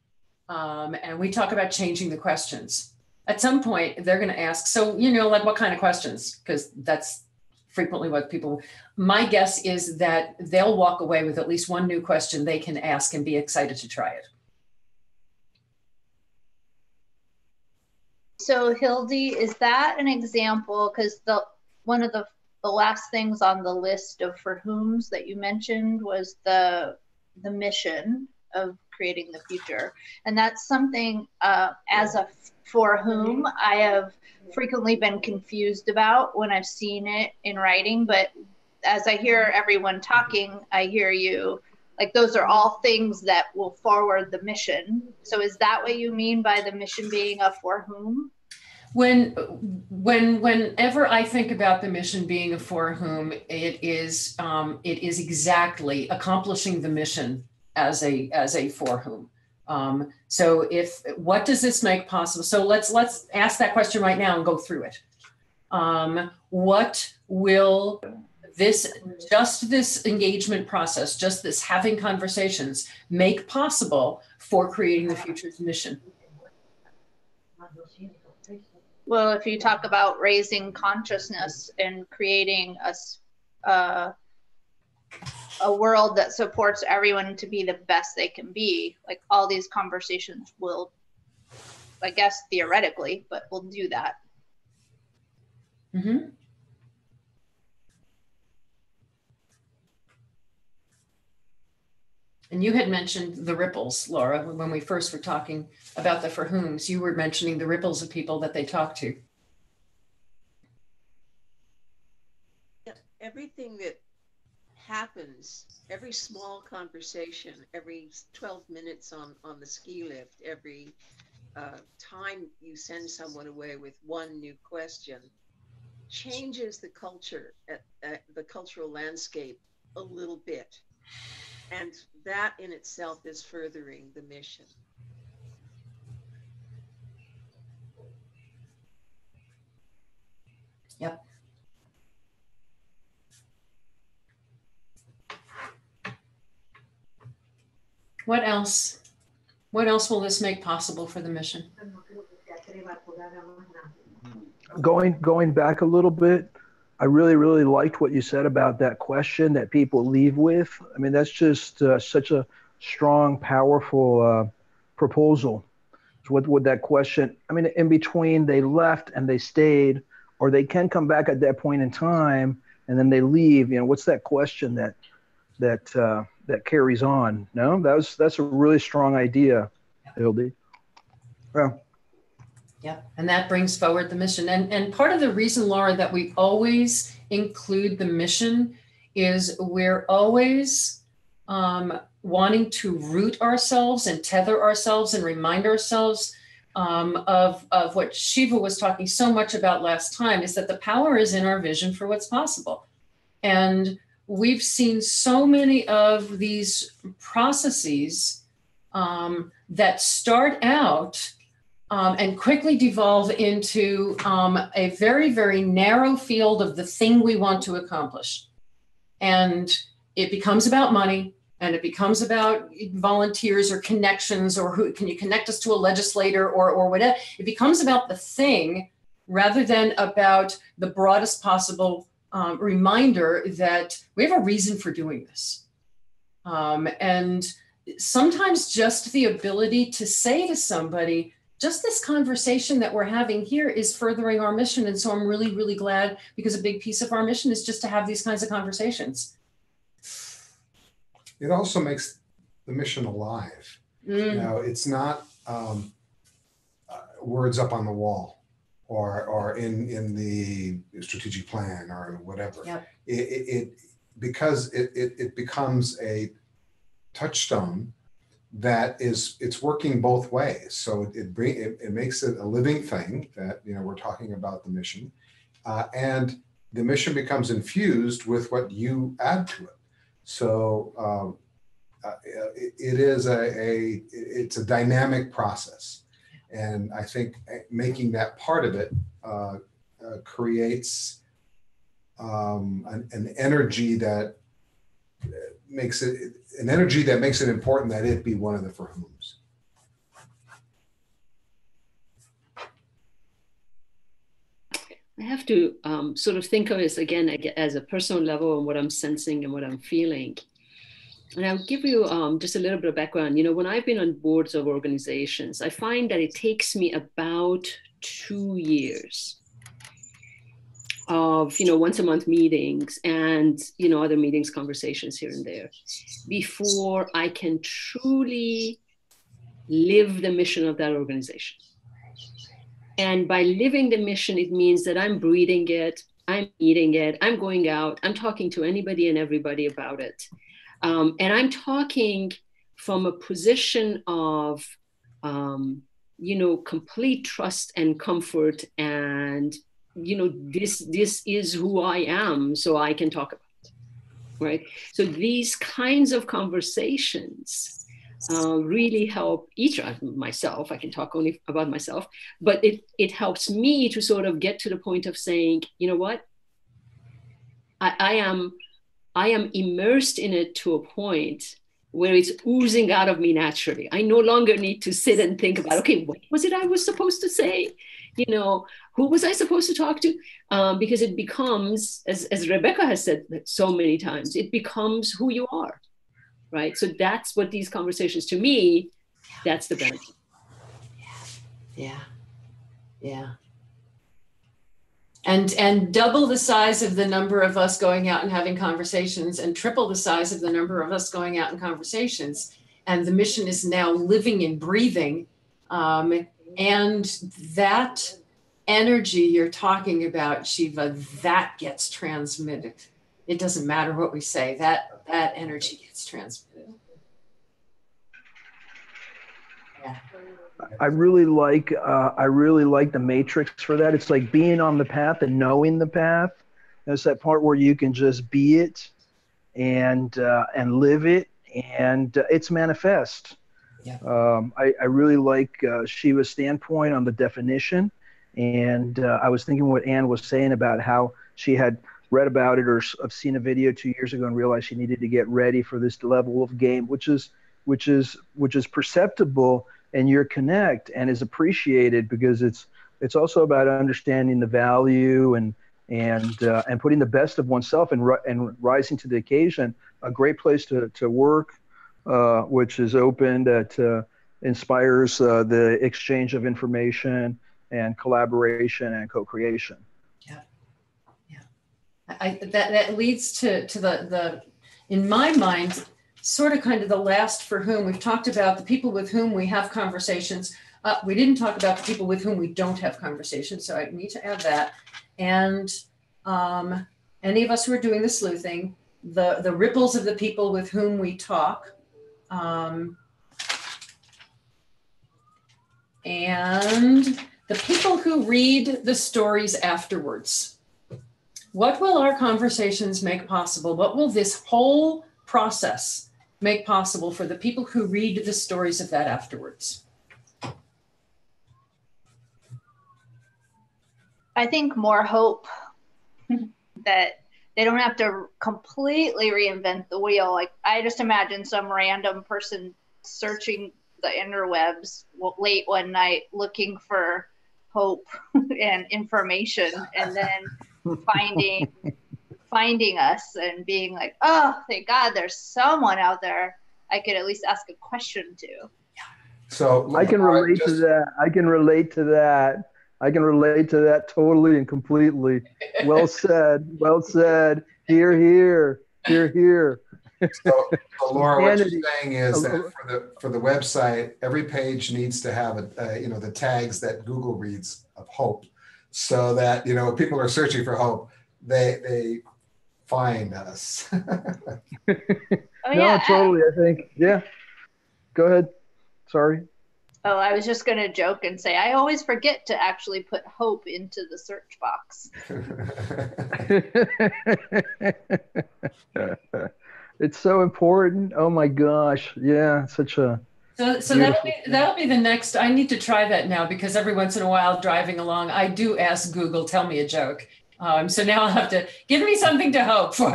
and we talk about changing the questions, at some point they're going to ask, so, like what kind of questions? Because that's frequently what people, my guess is that they'll walk away with at least one new question they can ask and be excited to try it. So Hildy, is that an example? Because one of the last things on the list of for whoms that you mentioned was the mission of creating the future, and that's something as a for whom I have frequently been confused about when I've seen it in writing. But as I hear everyone talking, I hear you. Like those are all things that will forward the mission. So is that what you mean by the mission being a for whom? Whenever I think about the mission being a for whom, it is exactly accomplishing the mission as a for whom. So what does this make possible? So let's ask that question right now and go through it. What will this engagement process, just this having conversations, make possible for creating the future's mission? Well, if you talk about raising consciousness and creating a world that supports everyone to be the best they can be, like all these conversations will, I guess theoretically, but we'll do that. Mm-hmm. And you had mentioned the ripples, Laura, when we first were talking about the for whoms. You were mentioning the ripples of people that they talk to. Everything that happens, every small conversation, every 12 minutes on the ski lift, every time you send someone away with one new question, changes the culture, the cultural landscape a little bit. And that in itself is furthering the mission. Yep. What else? What else will this make possible for the mission? Going back a little bit, I really, really liked what you said about that question that people leave with. I mean, that's just such a strong, powerful proposal. So what would that question, I mean, in between they left and they stayed, or they can come back at that point in time and then they leave, what's that question that carries on? No, that's a really strong idea, Hildy. Yeah. Yep, and that brings forward the mission. And part of the reason, Laura, that we always include the mission is we're always wanting to root ourselves and tether ourselves and remind ourselves of what Shiva was talking so much about last time, is that the power is in our vision for what's possible. And we've seen so many of these processes that start out and quickly devolve into a very, very narrow field of the thing we want to accomplish. And it becomes about money, and it becomes about volunteers or connections, or who can you connect us to a legislator or whatever. It becomes about the thing rather than about the broadest possible reminder that we have a reason for doing this. And sometimes just the ability to say to somebody, just this conversation that we're having here is furthering our mission. And so I'm really, really glad, because a big piece of our mission is just to have these kinds of conversations. It also makes the mission alive. You know, it's not words up on the wall or in the strategic plan or whatever. Yep. Because it becomes a touchstone that it's working both ways. So it makes it a living thing that, you know, we're talking about the mission, and the mission becomes infused with what you add to it. So it's a dynamic process, and I think making that part of it creates an energy that makes it important that it be one of the for whoms. I have to sort of think of this again as a personal level and what I'm sensing and what I'm feeling. And I'll give you just a little bit of background. You know, when I've been on boards of organizations, I find that it takes me about 2 years of, you know, once a month meetings and, you know, other meetings, conversations here and there, before I can truly live the mission of that organization. And by living the mission, it means that I'm breathing it, I'm eating it, I'm going out, I'm talking to anybody and everybody about it. And I'm talking from a position of, you know, complete trust and comfort, and, you know, this is who I am, so I can talk about it, right? So these kinds of conversations really help myself. I can talk only about myself, but it helps me to sort of get to the point of saying, you know what, I am immersed in it to a point where it's oozing out of me naturally. I no longer need to sit and think about, okay, what was it I was supposed to say? You know, who was I supposed to talk to? Because it becomes, as Rebecca has said so many times, it becomes who you are, right? So that's what these conversations, to me, that's the benefit. Yeah. And double the size of the number of us going out and having conversations, and triple the size of the number of us going out in conversations. And the mission is now living and breathing. And that energy you're talking about, Shiva, that gets transmitted. It doesn't matter what we say, that energy gets transmitted. Yeah. I really like the matrix for that. It's like being on the path and knowing the path. It's that part where you can just be it and live it, and it's manifest. Yeah. I really like Shiva's standpoint on the definition, and I was thinking what Anne was saying about how she had read about it or I've seen a video 2 years ago and realized she needed to get ready for this level of game, which is perceptible in your connect and is appreciated, because it's also about understanding the value and putting the best of oneself and rising to the occasion. A great place to work, which is open, that inspires the exchange of information and collaboration and co-creation. That leads to the in my mind, sort of kind of the last for whom. We've talked about the people with whom we have conversations. We didn't talk about the people with whom we don't have conversations, so I need to add that. And any of us who are doing the sleuthing, the ripples of the people with whom we talk. and the people who read the stories afterwards. What will our conversations make possible? What will this whole process make possible for the people who read the stories of that afterwards? I think more hope that they don't have to completely reinvent the wheel. Like, I just imagine some random person searching the interwebs late one night looking for hope and information, and then finding us and being like, oh, thank God there's someone out there I could at least ask a question to. So I can relate to that. I can relate to that. I can relate to that totally and completely. Well said. Well said. Hear, hear. Hear, hear. So Laura, what you're saying is that for the website, every page needs to have the tags that Google reads of hope, so that when people are searching for hope, they find us. Oh, no, totally. I think, yeah. Go ahead. Sorry. Oh, I was just going to joke and say, I always forget to actually put hope into the search box. It's so important. Oh my gosh. Yeah. Such a. So that'll be the next. I need to try that now, because every once in a while driving along, I do ask Google, tell me a joke. So now I'll have to give me something to hope for.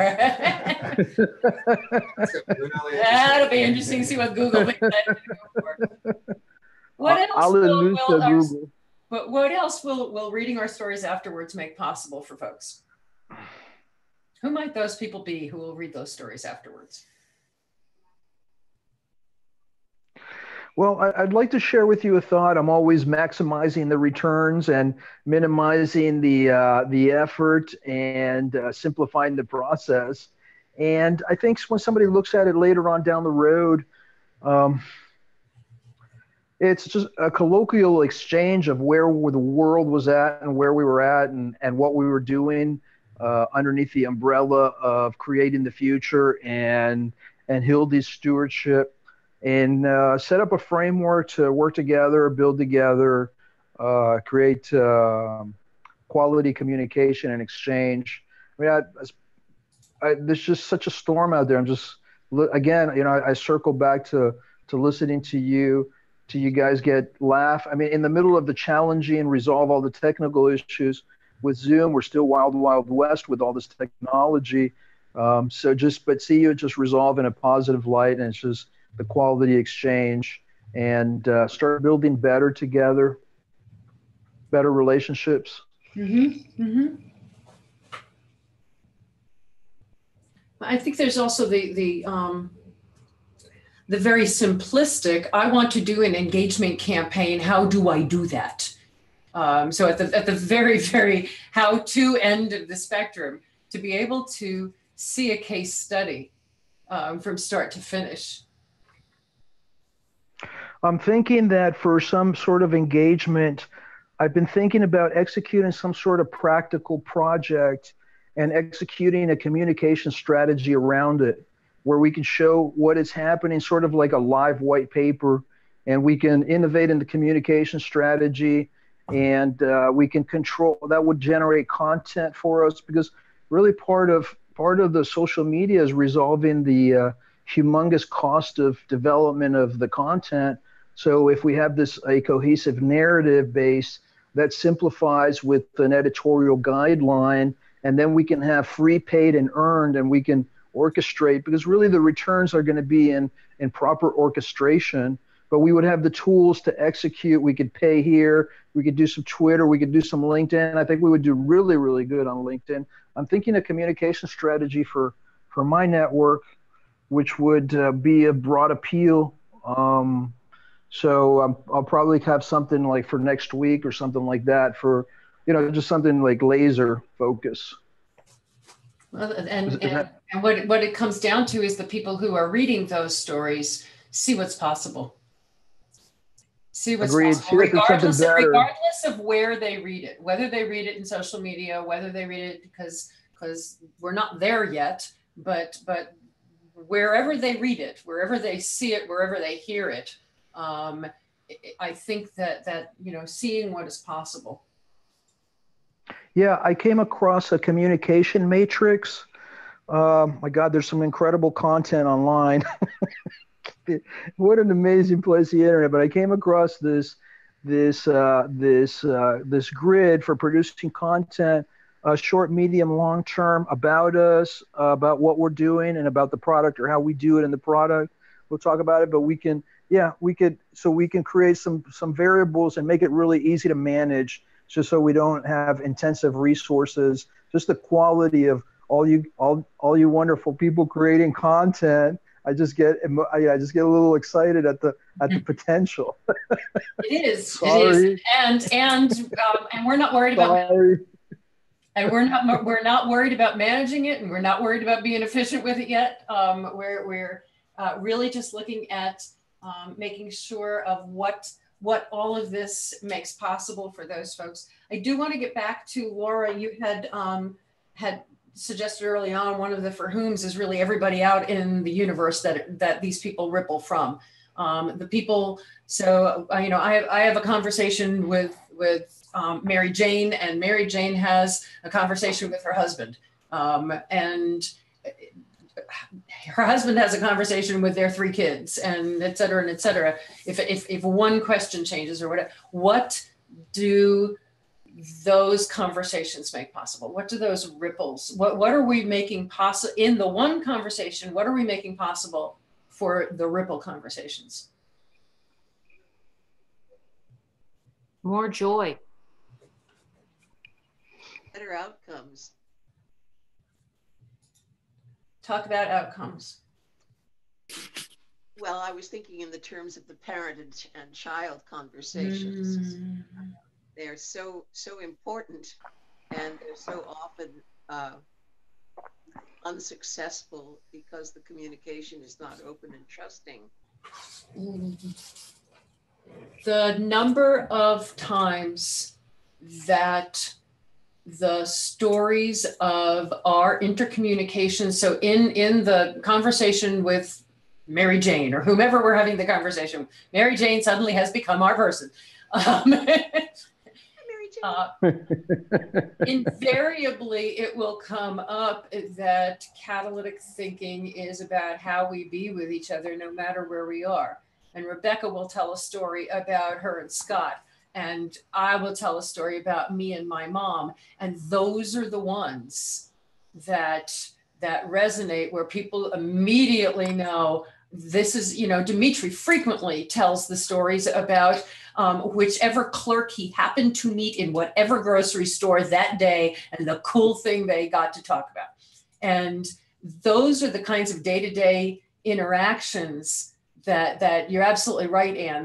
That'll be interesting to see what Google thinks I can go for. What else will reading our stories afterwards make possible for folks? Who might those people be who will read those stories afterwards? Well, I'd like to share with you a thought. I'm always maximizing the returns and minimizing the effort and simplifying the process. And I think when somebody looks at it later on down the road, it's just a colloquial exchange of where the world was at and where we were at and what we were doing underneath the umbrella of creating the future and Hildy's stewardship, and set up a framework to work together, build together, create quality communication and exchange. I mean, there's just such a storm out there. I'm just, again, I circle back to listening to you guys laugh. I mean, in the middle of the challenging, resolve all the technical issues with Zoom, we're still wild west with all this technology. But see you just resolve in a positive light, and it's just the quality exchange, and start building better together, better relationships. Mm-hmm. Mm-hmm. I think there's also the very simplistic, I want to do an engagement campaign. How do I do that? So at the very, very how-to end of the spectrum, to be able to see a case study from start to finish. I'm thinking that for some sort of engagement, I've been thinking about executing some sort of practical project and executing a communication strategy around it, where we can show what is happening, sort of like a live white paper, and we can innovate in the communication strategy, and we can control, that would generate content for us, because really part of the social media is resolving the humongous cost of development of the content. So if we have a cohesive narrative base that simplifies with an editorial guideline, and then we can have free, paid, and earned, and we can orchestrate, because really the returns are going to be in proper orchestration, but we would have the tools to execute. We could pay here, we could do some Twitter, we could do some LinkedIn. I think we would do really, really good on LinkedIn. I'm thinking a communication strategy for my network, which would be a broad appeal. So I'll probably have something like for next week or something like that, for, just something like laser focus. Well, and what it comes down to is the people who are reading those stories see what's possible. See what's possible, regardless of where they read it, whether they read it in social media, whether they read it because we're not there yet, but wherever they read it, wherever they see it, wherever they hear it, I think that seeing what is possible. Yeah, I came across a communication matrix. My God, there's some incredible content online. What an amazing place, the internet! But I came across this grid for producing content, short, medium, long term, about us, about what we're doing, and about the product or how we do it in the product. We'll talk about it, but we can create some variables and make it really easy to manage, just so we don't have intensive resources. Just the quality of all you wonderful people creating content. I just get a little excited at the potential. It is. Sorry. It is. And we're not worried about. Sorry. And we're not worried about managing it, and we're not worried about being efficient with it yet. We're really just looking at making sure of what all of this makes possible for those folks. I do want to get back to Laura. You had suggested early on, one of the for whoms is really everybody out in the universe that these people ripple from. The people. So I have a conversation with Mary Jane, and Mary Jane has a conversation with her husband, and her husband has a conversation with their 3 kids, and et cetera, and et cetera. If one question changes or whatever, what do those conversations make possible? What do those ripples, what are we making possible in the one conversation? What are we making possible for the ripple conversations? More joy. Better outcomes. Talk about outcomes. Well, I was thinking in the terms of the parent and child conversations. They're so important, and they're so often unsuccessful because the communication is not open and trusting. The number of times that the stories of our intercommunication, so in the conversation with Mary Jane or whomever we're having the conversation, Mary Jane suddenly has become our person. Invariably, it will come up that catalytic thinking is about how we be with each other no matter where we are. And Rebecca will tell a story about her and Scott, and I will tell a story about me and my mom. And those are the ones that resonate, where people immediately know this is, Dimitri frequently tells the stories about whichever clerk he happened to meet in whatever grocery store that day and the cool thing they got to talk about. And those are the kinds of day-to-day interactions that you're absolutely right, Anne,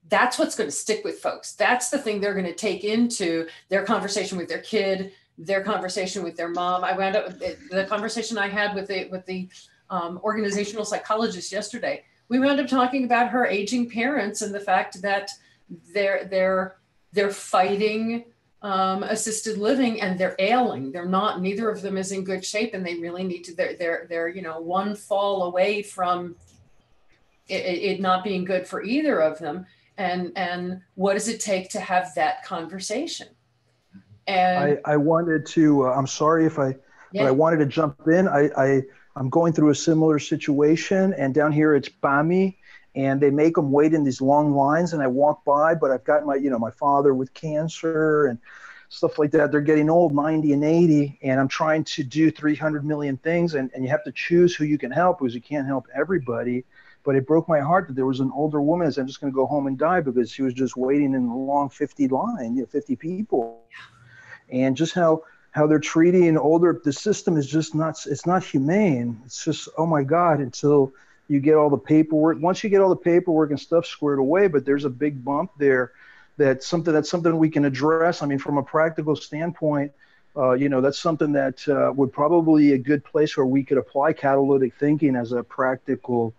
that's what's going to stick with folks. That's the thing they're going to take into their conversation with their kid, their conversation with their mom. I wound up the conversation I had with the organizational psychologist yesterday. We wound up talking about her aging parents and the fact that they're fighting assisted living, and they're ailing. Neither of them is in good shape, and they really need to. They're one fall away from it not being good for either of them. And what does it take to have that conversation? And I wanted to. I'm sorry but I wanted to jump in. I'm going through a similar situation, and down here it's BAMI, and they make them wait in these long lines, and I walk by, but I've got my father with cancer and stuff like that. They're getting old, 90 and 80, and I'm trying to do 300 million things, and you have to choose who you can help, because you can't help everybody. But it broke my heart that there was an older woman that said, I'm just going to go home and die, because she was just waiting in a long 50 line, 50 people. And just how they're treating older, the system is just it's not humane. It's just, oh my God, until you get all the paperwork. Once you get all the paperwork and stuff squared away, but there's a big bump there that's something we can address. I mean, from a practical standpoint, that's something that would probably be a good place where we could apply catalytic thinking as a practical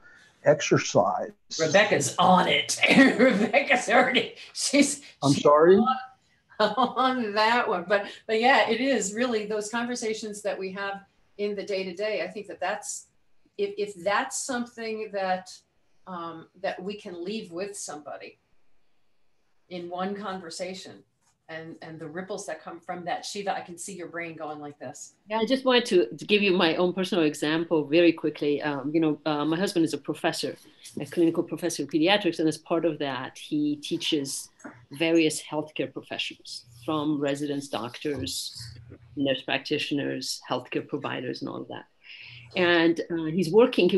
exercise. Rebecca's on it. Rebecca's already, she's sorry? On that one. But yeah, it is really those conversations that we have in the day-to-day. I think that's if that's something that that we can leave with somebody in one conversation, and the ripples that come from that. Shiva, I can see your brain going like this. Yeah, I just wanted to give you my own personal example very quickly. My husband is a professor, a clinical professor of pediatrics, and as part of that, he teaches various healthcare professionals, from residents, doctors, nurse practitioners, healthcare providers, and all of that. And he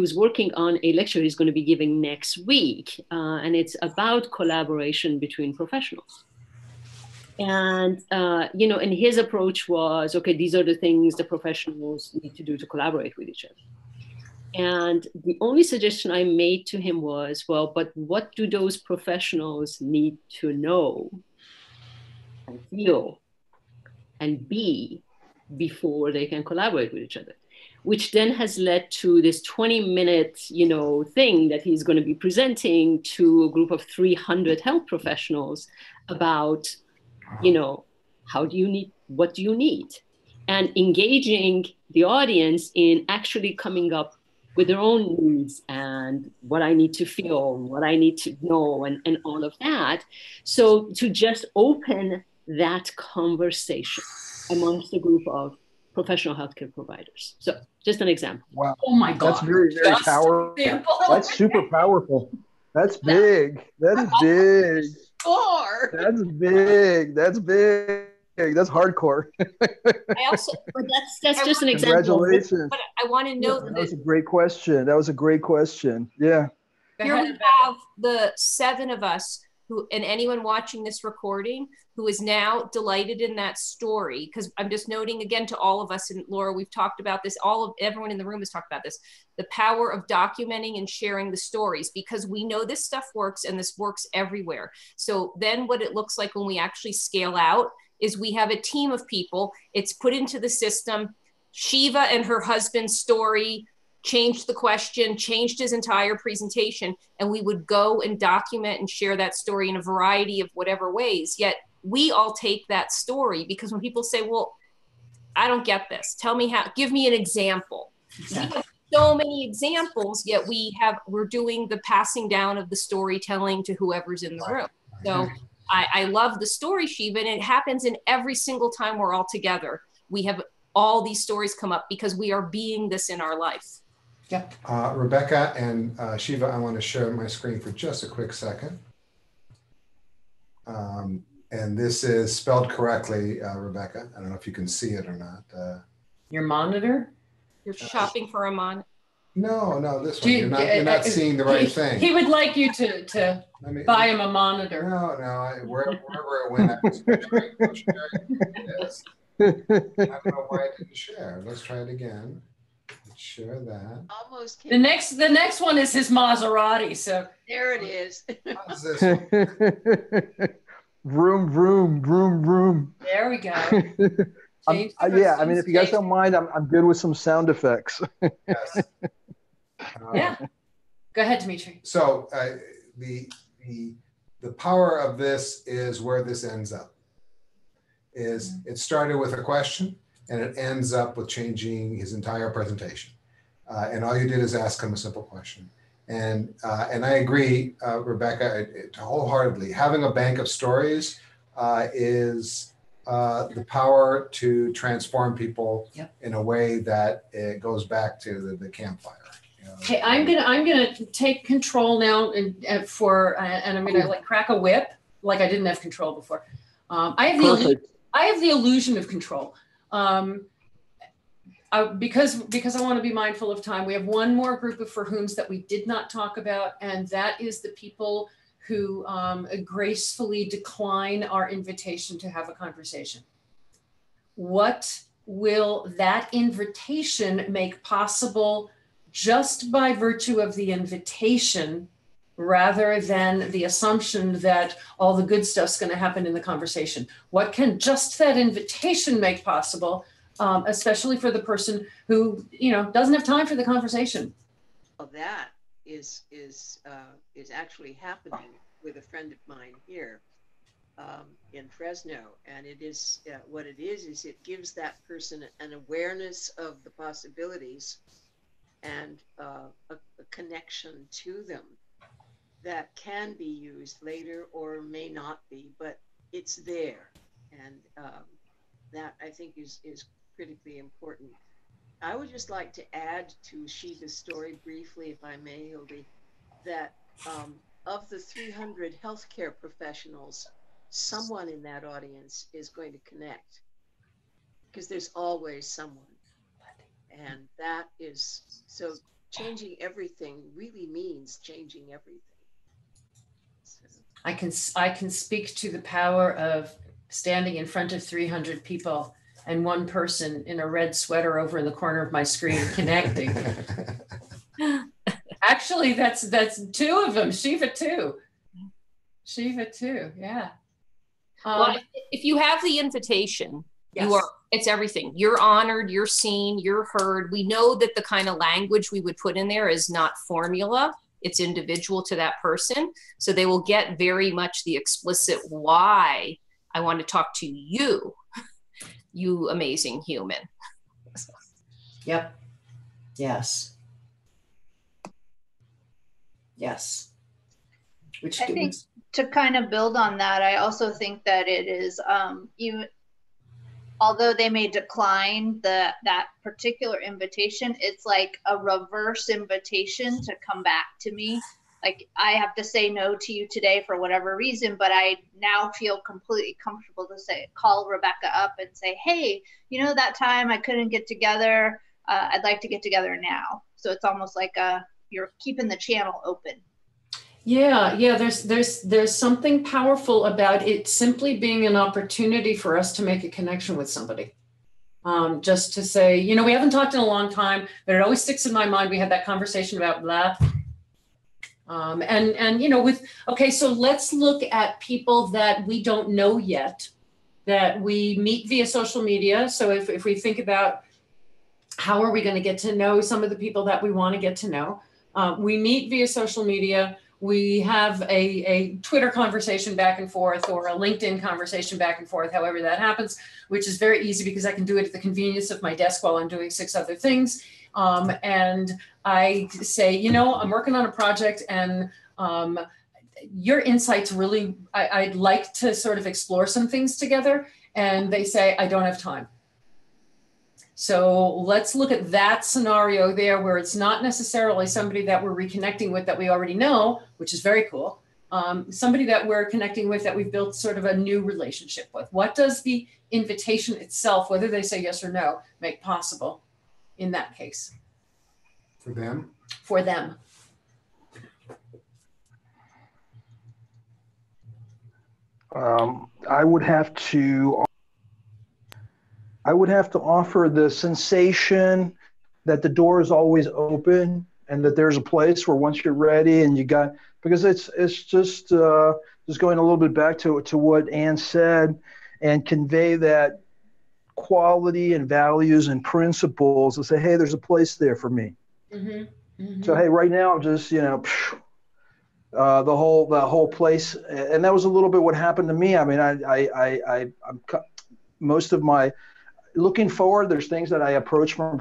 was working on a lecture he's going to be giving next week, and it's about collaboration between professionals. And, and his approach was, okay, these are the things the professionals need to do to collaborate with each other. And the only suggestion I made to him was, well, but what do those professionals need to know and feel and be before they can collaborate with each other? Which then has led to this 20-minute, thing that he's going to be presenting to a group of 300 health professionals about, what do you need? And engaging the audience in actually coming up with their own needs and what I need to feel, what I need to know, and all of that. So to just open that conversation amongst a group of professional healthcare providers. So just an example. Wow. Oh my God. That's very, very Just powerful. That's super powerful. That's big. That is big. Or That's big. That's big. That's hardcore. I also, But that's just an example. Congratulations. but I want to know That was a great question. That was a great question. Yeah. Go here ahead, we Rebecca. have the 7 of us who, and anyone watching this recording who is now delighted in that story, because I'm just noting again to all of us, and Laura, we've talked about this, everyone in the room has talked about this, the power of documenting and sharing the stories, because we know this stuff works and this works everywhere. So then what it looks like when we actually scale out is we have a team of people, it's put into the system. Shiva and her husband's story changed the question, changed his entire presentation, and we would go and document and share that story in a variety of whatever ways. Yet we all take that story, because when people say, well, I don't get this, tell me how, give me an example. Exactly. We have so many examples, yet we're doing the passing down of the storytelling to whoever's in the room. So I love the story, Shiva, and it happens in every single time we're all together. We have all these stories come up because we are being this in our life. Yep. Rebecca and Shiva, I want to share my screen for just a quick second. And this is spelled correctly, Rebecca. I don't know if you can see it or not. Your monitor? You're shopping for a monitor. No, this one. You're not seeing the right thing. He would like you to buy him a monitor. No, wherever it went, I was sharing. Yes. I don't know why it didn't share. Let's try it again. Let's share that. almost The next one is his Maserati. So there it is. How's this one? Vroom, vroom, vroom, vroom. there we go. Yeah, I mean, if you guys don't mind, I'm good with some sound effects. Yes. Yeah. Go ahead, Dimitri. So the power of this is where this ends up. It started with a question and it ends up with changing his entire presentation. And all you did is ask him a simple question. And I agree, Rebecca, wholeheartedly. Having a bank of stories is the power to transform people in a way that it goes back to the campfire. Okay, I'm gonna take control now and I'm gonna like crack a whip like I didn't have control before. I have the illusion of control. Because I want to be mindful of time, we have one more group of for whoms that we did not talk about, and that is the people who gracefully decline our invitation to have a conversation. What will that invitation make possible just by virtue of the invitation, rather than the assumption that all the good stuff's going to happen in the conversation? What can just that invitation make possible, especially for the person who doesn't have time for the conversation? Well, that is actually happening with a friend of mine here in Fresno, and it is what it is it gives that person an awareness of the possibilities and a connection to them that can be used later or may not be, but it's there. And that I think is critically important. I would just like to add to Shiva's story briefly, if I may, Hildy, that of the 300 healthcare professionals, someone in that audience is going to connect, because there's always someone. And that is, so changing everything really means changing everything. So. I can speak to the power of standing in front of 300 people and one person in a red sweater over in the corner of my screen connecting. Actually, that's two of them. Shiva too. Yeah. Well, if you have the invitation, yes. It's everything. You're honored, you're seen, you're heard. We know that the kind of language we would put in there is not formula. It's individual to that person. So they will get very much the explicit why I want to talk to you, you amazing human. Yep. Yes. Yes. Which I think to kind of build on that, I also think that it is although they may decline that particular invitation, it's like a reverse invitation to come back to me. Like, I have to say no to you today for whatever reason, but I now feel completely comfortable to call Rebecca up and say, hey, you know, that time I couldn't get together, I'd like to get together now. So it's almost like you're keeping the channel open. Yeah, there's something powerful about it simply being an opportunity for us to make a connection with somebody. Just to say, you know, we haven't talked in a long time, but it always sticks in my mind. We had that conversation about blah. And you know, okay, so let's look at people that we don't know yet, that we meet via social media. So if we think about how are we going to get to know some of the people that we want to get to know, we meet via social media. We have a Twitter conversation back and forth, or a LinkedIn conversation back and forth, however that happens, which is very easy because I can do it at the convenience of my desk while I'm doing 6 other things. And I say, you know, I'm working on a project, and your insights really, I'd like to sort of explore some things together. And they say, I don't have time. So let's look at that scenario there, where it's not necessarily somebody that we're reconnecting with that we already know, which is very cool. Somebody that we're connecting with that we've built sort of a new relationship with. What does the invitation itself, whether they say yes or no, make possible in that case? For them? For them. I would have to offer the sensation that the door is always open, and that there's a place where once you're ready and because it's just going a little bit back to what Ann said, and convey that quality and values and principles, and say, hey, there's a place there for me. Mm-hmm. Mm-hmm. So, hey, right now I'm just, you know, the whole place. And that was a little bit what happened to me. I mean, I'm most of my looking forward, there's things that I approach from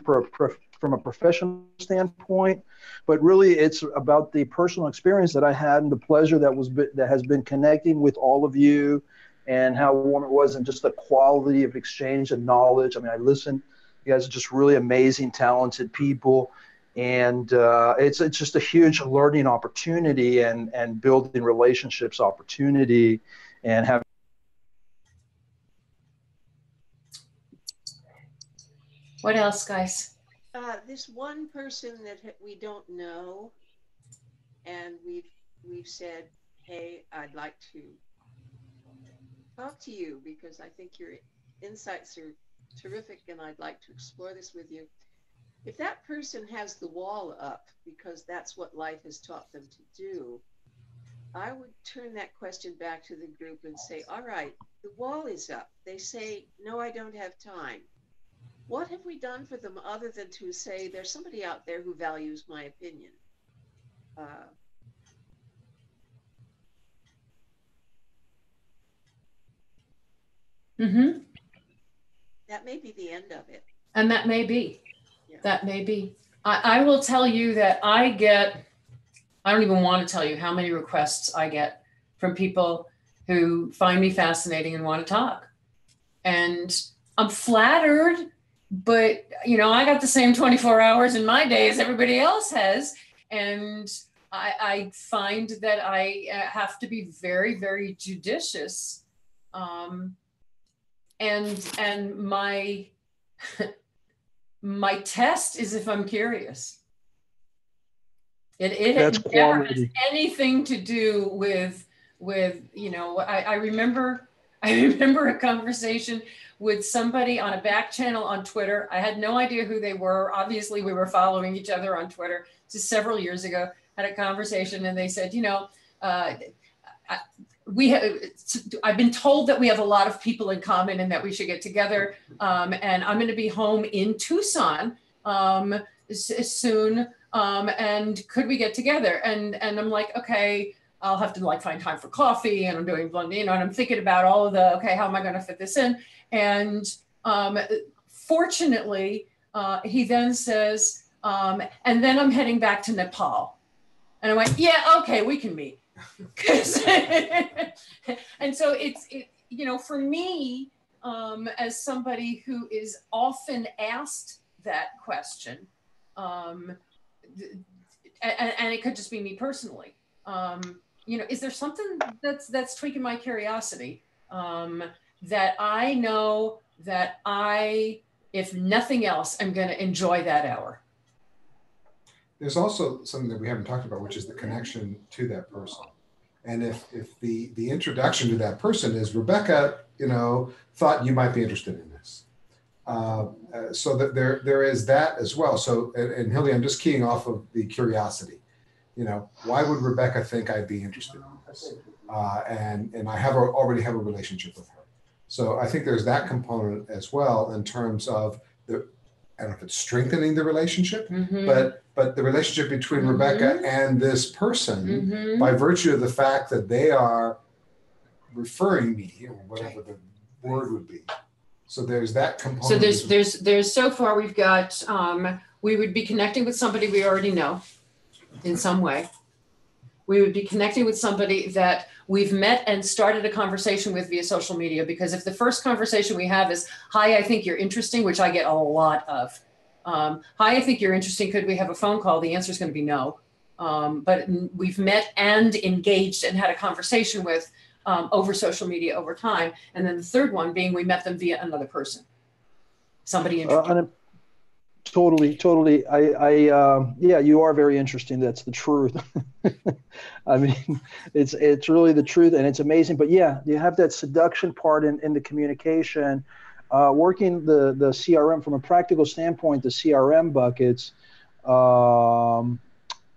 a professional standpoint, but really it's about the personal experience that I had and the pleasure that has been connecting with all of you, and how warm it was, and just the quality of exchange and knowledge. I mean, I listened. You guys are just really amazing, talented people, and it's just a huge learning opportunity and building relationships opportunity, and having. What else, guys? This one person that we don't know, and we've said, hey, I'd like to talk to you because I think your insights are terrific, and I'd like to explore this with you. If that person has the wall up because that's what life has taught them to do, I would turn that question back to the group and say, all right, the wall is up. They say, no, I don't have time. What have we done for them other than to say, there's somebody out there who values my opinion? Mm-hmm. That may be the end of it. And that may be. Yeah. That may be. I will tell you that I get I don't even want to tell you how many requests I get from people who find me fascinating and want to talk. And I'm flattered, but I got the same 24 hours in my day as everybody else has. And I find that I have to be very, very judicious. And my test is if I'm curious. It That's never has quality. anything to do with I remember a conversation with somebody on a back channel on Twitter. I had no idea who they were. Obviously, we were following each other on Twitter just several years ago. Had a conversation, and they said, I've been told that we have a lot of people in common and that we should get together. And I'm going to be home in Tucson soon. And could we get together? And I'm like, okay, I'll have to find time for coffee, and I'm doing and I'm thinking about all of how am I going to fit this in? And fortunately, he then says, and then I'm heading back to Nepal. And I went, yeah, okay, we can meet. And so it's for me, as somebody who is often asked that question, and it could just be me personally, is there something that's tweaking my curiosity, that I know that if nothing else, I'm going to enjoy that hour. There's also something that we haven't talked about, which is the connection to that person. And if the introduction to that person is Rebecca, thought you might be interested in this. So that there is that as well. So, and Hildy, I'm just keying off of the curiosity. Why would Rebecca think I'd be interested in this? And I already have a relationship with her. So I think there's that component as well in terms of I don't know if it's strengthening the relationship, but the relationship between Rebecca and this person by virtue of the fact that they are referring me, or whatever the word would be. So there's that component. So there's so far we've got, we would be connecting with somebody we already know in some way. We would be connecting with somebody that we've met and started a conversation with via social media, because if the first conversation we have is, hi, I think you're interesting, which I get a lot of. Hi, I think you're interesting. Could we have a phone call? The answer is going to be no. But we've met and engaged and had a conversation with over social media over time. And then the third one being we met them via another person, somebody interesting. Totally. Yeah, you are very interesting. That's the truth. I mean, it's really the truth, and it's amazing. But yeah, you have that seduction part in the communication. Working the CRM from a practical standpoint, the CRM buckets,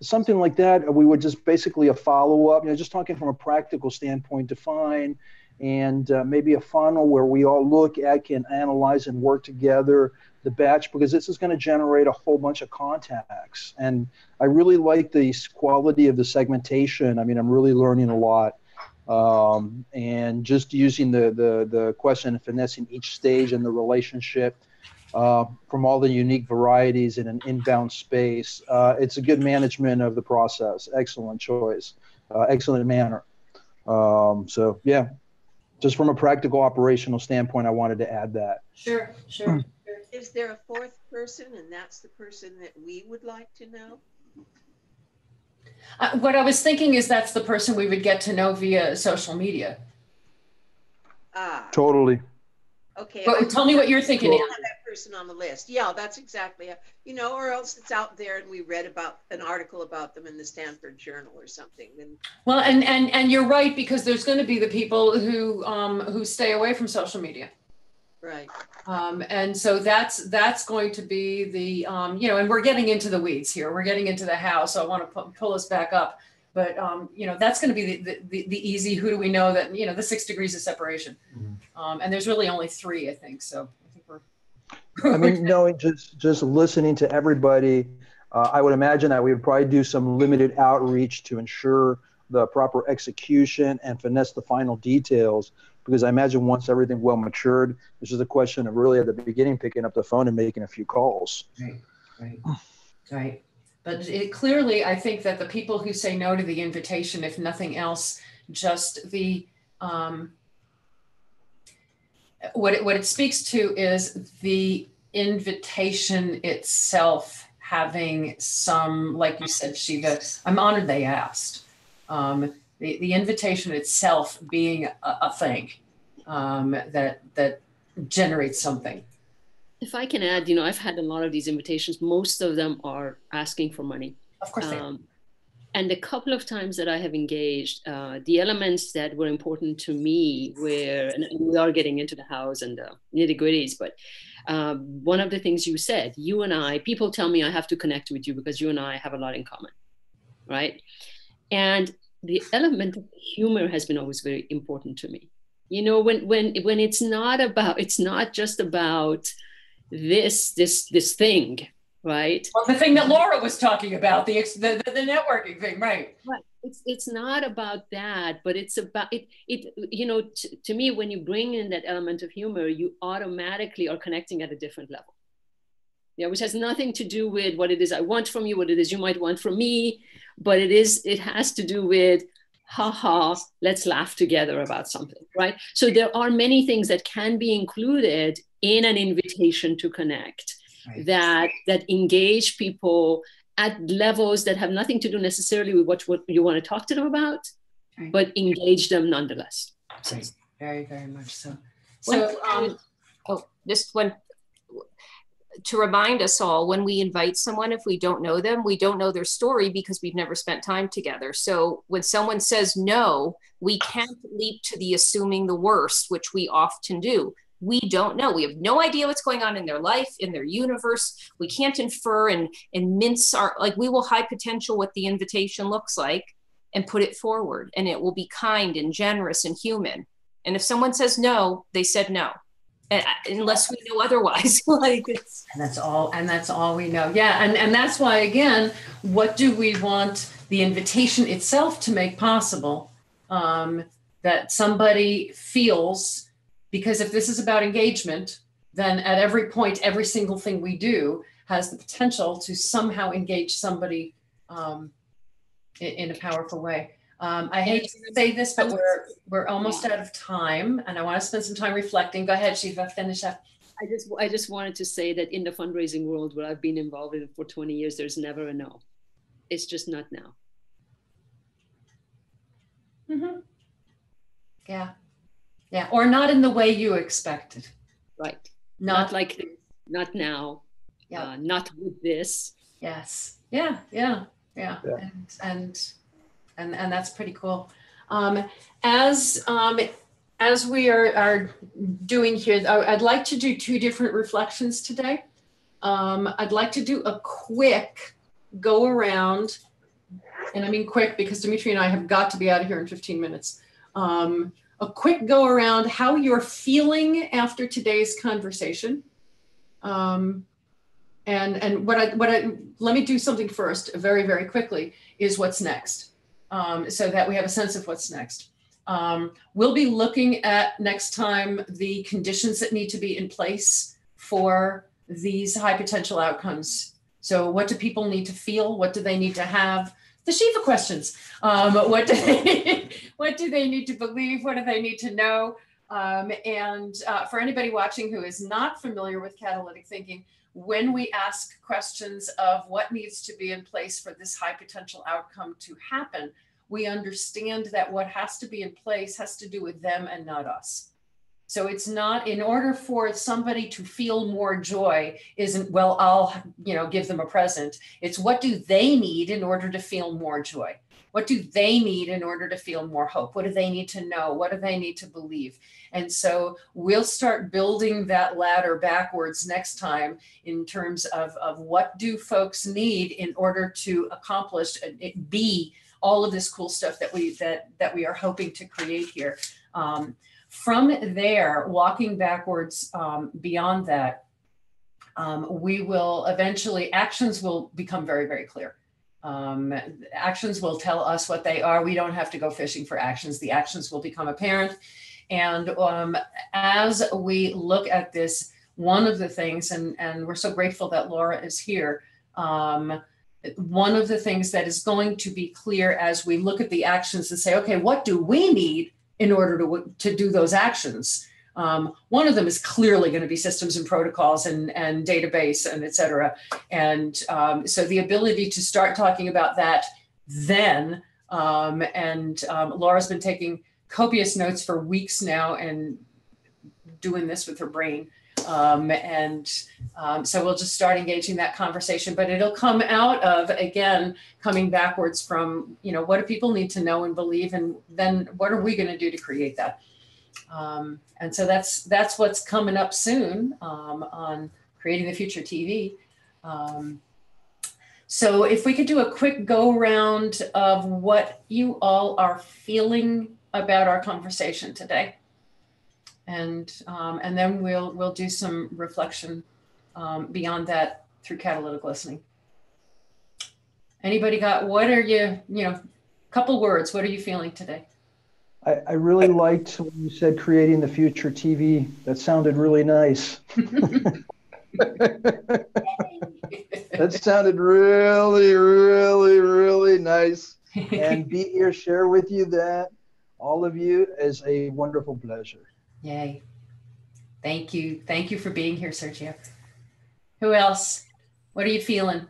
something like that. We would just basically a follow-up, just talking from a practical standpoint, define, and maybe a funnel where we all look at, can analyze and work together the batch, because this is going to generate a whole bunch of contacts. And I really like the quality of the segmentation. I mean, I'm really learning a lot. And just using the question and finessing each stage in the relationship from all the unique varieties in an inbound space. It's a good management of the process. Excellent choice. Excellent manner. So yeah, just from a practical operational standpoint, I wanted to add that. Sure. Is there a fourth person, and that's the person that we would like to know? What I was thinking is that's the person we would get to know via social media. Totally. Okay. But tell me what you're thinking. Have that person on the list. Yeah, that's exactly. Or else it's out there and we read about an article about them in the Stanford Journal or something. Well, and you're right, because there's going to be the people who stay away from social media. Right. And so that's going to be the, and we're getting into the weeds here. We're getting into the how. So I want to pull us back up. But, that's going to be the easy, who do we know that, the 6 degrees of separation. And there's really only 3, I think. So I think we're. I mean, knowing just listening to everybody, I would imagine that we would probably do some limited outreach to ensure the proper execution and finesse the final details. Because I imagine once everything well matured, this is a question of really at the beginning picking up the phone and making a few calls. Right. But it clearly, I think that the people who say no to the invitation, if nothing else, just the, what it speaks to is the invitation itself having some, like you said, Shiva, I'm honored they asked. The invitation itself being a thing that generates something. If I can add, you know, I've had a lot of these invitations. Most of them are asking for money. Of course they are. And a couple of times that I have engaged, the elements that were important to me were, and we are getting into the house and the nitty gritties, but one of the things you said, you and I, people tell me I have to connect with you because you and I have a lot in common, right? And the element of humor has been always very important to me. You know, when it's not just about this thing, right? Well, the thing that Laura was talking about, the networking thing, right? Right. It's not about that, but it's about it. You know, to me, when you bring in that element of humor, you automatically are connecting at a different level. Yeah, which has nothing to do with what it is I want from you, what it is you might want from me, but it has to do with, haha, let's laugh together about something, right? So there are many things that can be included in an invitation to connect, right, that engage people at levels that have nothing to do necessarily with what you want to talk to them about, right, but engage them nonetheless. Right. Very, very much so. Just one, to remind us all, when we invite someone, if we don't know them, we don't know their story because we've never spent time together. So when someone says no, we can't leap to the assuming the worst, which we often do. We don't know. We have no idea what's going on in their life, in their universe. We can't infer and mince we will high potential what the invitation looks like and put it forward. And it will be kind and generous and human. And if someone says no, they said no. Unless we know otherwise. And that's all we know. Yeah. And that's why, again, what do we want the invitation itself to make possible? That somebody feels, because if this is about engagement, then at every point, every single thing we do has the potential to somehow engage somebody in a powerful way. I hate to say this, but we're almost out of time, and I want to spend some time reflecting. Go ahead, Shiva, finish up. I just wanted to say that in the fundraising world where I've been involved in for 20 years, there's never a no. It's just not now. Mm-hmm. Yeah. Yeah. Or not in the way you expected. Right. Not like this, not now. Yeah. Not with this. Yes. Yeah. Yeah. Yeah. And that's pretty cool. As we are doing here, I'd like to do two different reflections today. I'd like to do a quick go around, and I mean quick because Dimitri and I have got to be out of here in 15 minutes. A quick go around how you're feeling after today's conversation. And let me do something first, very, very quickly, is what's next. So that we have a sense of what's next. We'll be looking at next time the conditions that need to be in place for these high potential outcomes. So what do people need to feel? What do they need to have? The Shiva questions. What do they need to believe? What do they need to know? And for anybody watching who is not familiar with catalytic thinking, when we ask questions of what needs to be in place for this high potential outcome to happen, we understand that what has to be in place has to do with them and not us. So it's not, in order for somebody to feel more joy, isn't, well, I'll, give them a present. It's what do they need in order to feel more joy? What do they need in order to feel more hope? What do they need to know? What do they need to believe? And so we'll start building that ladder backwards next time in terms of what do folks need in order to accomplish be all of this cool stuff that we are hoping to create here. From there, walking backwards beyond that, we will eventually, actions will become very, very clear. Actions will tell us what they are. We don't have to go fishing for actions. The actions will become apparent. And as we look at this, one of the things, and we're so grateful that Laura is here, one of the things that is going to be clear as we look at the actions and say, okay, what do we need in order to do those actions? One of them is clearly going to be systems and protocols and database and et cetera. And so the ability to start talking about that then, Laura's been taking copious notes for weeks now and doing this with her brain. So we'll just start engaging that conversation, but it'll come out of, again, coming backwards from, what do people need to know and believe, and then what are we going to do to create that? And so that's what's coming up soon on Creating the Future TV. So if we could do a quick go round of what you all are feeling about our conversation today. And then we'll do some reflection beyond that through catalytic listening. Anybody got, what are you, couple words, what are you feeling today? I really liked when you said creating the future TV. That sounded really nice. That sounded really, really, really nice. And be here, share with you that, all of you, is a wonderful pleasure. Yay. Thank you. Thank you for being here, Sergio. Who else? What are you feeling?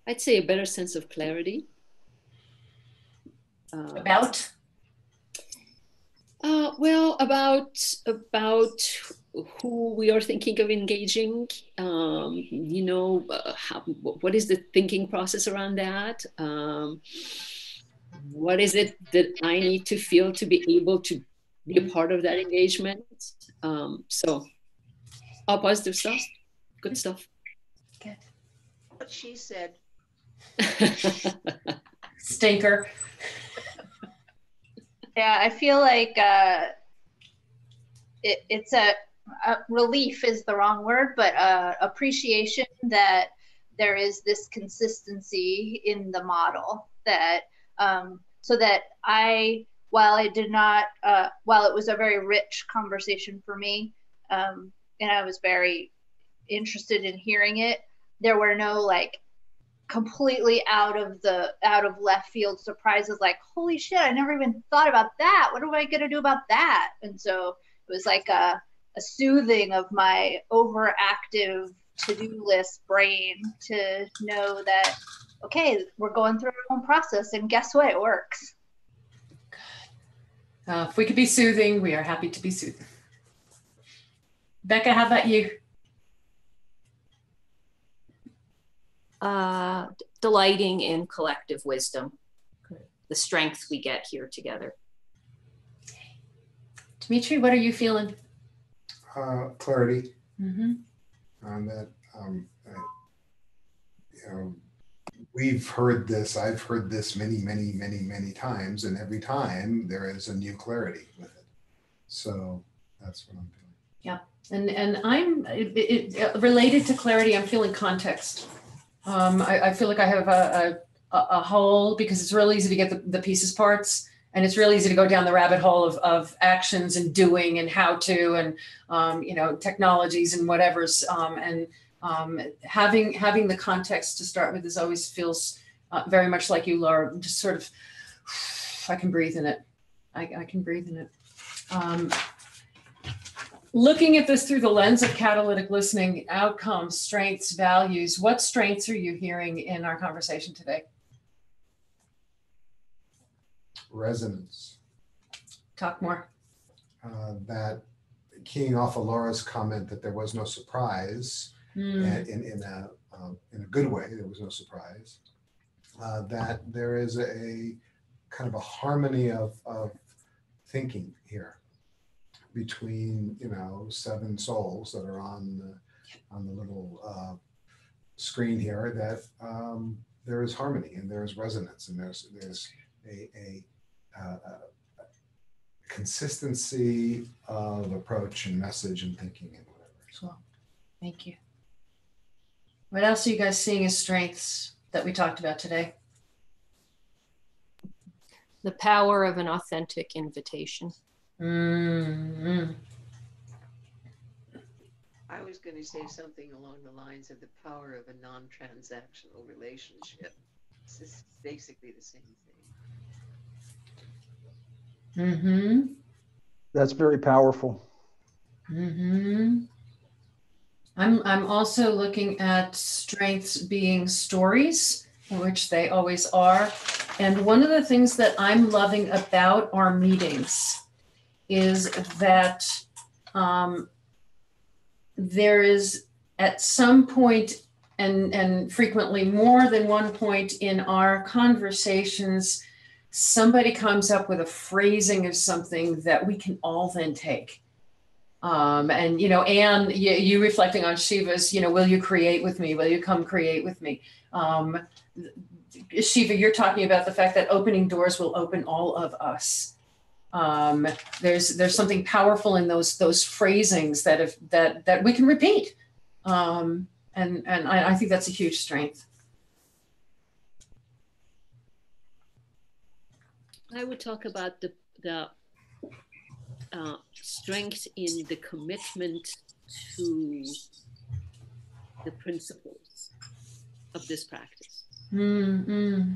I'd say a better sense of clarity. About? Well, about who we are thinking of engaging, what is the thinking process around that? What is it that I need to feel to be able to be a part of that engagement? So all positive stuff, good stuff. Good. What she said. Stinker. Yeah, I feel like it's a relief is the wrong word, but appreciation that there is this consistency in the model that so that while it was a very rich conversation for me, and I was very interested in hearing it, there were no completely out of left field surprises like, holy shit, I never even thought about that. What am I going to do about that? And so it was like a soothing of my overactive to-do list brain to know that, okay, we're going through our own process, and guess what? It works. If we could be soothing, we are happy to be soothing. Becca, how about you? Delighting in collective wisdom, the strength we get here together. Dimitri, what are you feeling? Clarity. Mm-hmm. On that, we've heard this, I've heard this many, many, many, many times, and every time there is a new clarity with it. So that's what I'm feeling. Yeah, and I'm related to clarity. I'm feeling context. I feel like I have a whole, because it's real easy to get the pieces parts, and it's really easy to go down the rabbit hole of actions and doing and how to and technologies and whatever's having the context to start with always feels very much like you, Laura. Just sort of, I can breathe in it. I can breathe in it. Looking at this through the lens of catalytic listening, outcomes, strengths, values, what strengths are you hearing in our conversation today? Resonance. Talk more. That keying off of Laura's comment that there was no surprise, and in a good way, there was no surprise. That there is a kind of a harmony of thinking here between 7 souls that are on the little screen here. That there is harmony and there is resonance and there's a consistency of approach and message and thinking and whatever. Cool. Thank you. What else are you guys seeing as strengths that we talked about today? The power of an authentic invitation. Mm-hmm. I was going to say something along the lines of the power of a non-transactional relationship. This is basically the same thing. Mm-hmm. That's very powerful. Mm-hmm. I'm also looking at strengths being stories, which they always are. And one of the things that I'm loving about our meetings is that there is at some point, and frequently more than one point in our conversations, somebody comes up with a phrasing of something that we can all then take. And, you know, Anne, you reflecting on Shiva's, you know, will you create with me? Will you come create with me? Shiva, you're talking about the fact that opening doors will open all of us. There's something powerful in those phrasings that we can repeat. And I think that's a huge strength. I would talk about the strength in the commitment to the principles of this practice. Mm-hmm.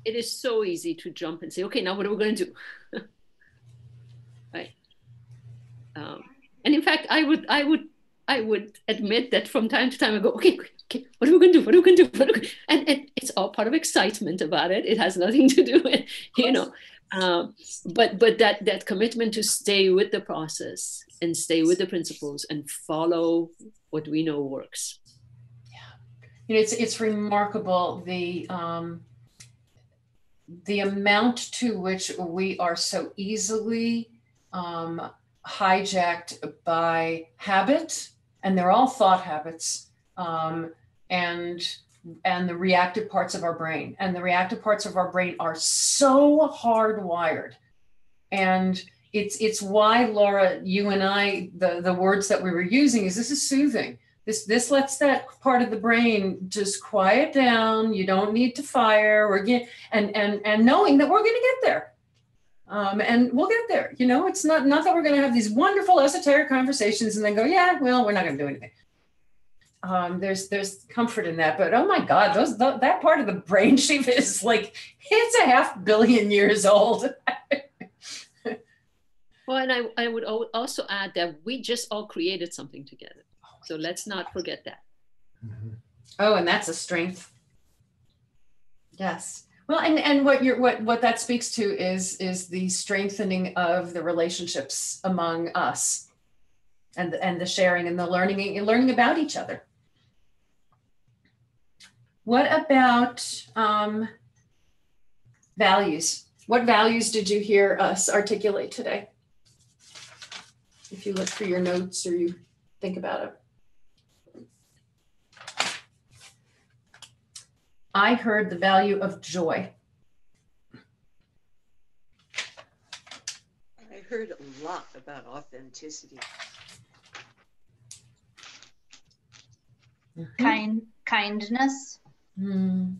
It is so easy to jump and say, okay, now what are we going to do? Right. And in fact, I would admit that from time to time I go, okay, what are we going to do? What are we going to do? And it's all part of excitement about it. It has nothing to do with, you know, but that commitment to stay with the process and stay with the principles and follow what we know works. Yeah, you know, it's remarkable the amount to which we are so easily hijacked by habit, and they're all thought habits, and the reactive parts of our brain. And the reactive parts of our brain are so hardwired. And it's why, Laura, you and I, the words that we were using is this is soothing. This lets that part of the brain just quiet down. You don't need to fire and knowing that we're going to get there. And we'll get there. You know, it's not that we're going to have these wonderful esoteric conversations and then go, yeah, well, we're not going to do anything. There's comfort in that, but oh my God, that part of the brain, Shiva, is like, it's 500 million years old. Well, and I would also add that we just all created something together. So let's not forget that. Mm-hmm. Oh, and that's a strength. Yes. Well, and what that speaks to is the strengthening of the relationships among us, and the sharing and the learning about each other. What about values? What values did you hear us articulate today? If you look through your notes or you think about it. I heard the value of joy. I heard a lot about authenticity. Kindness. Mm.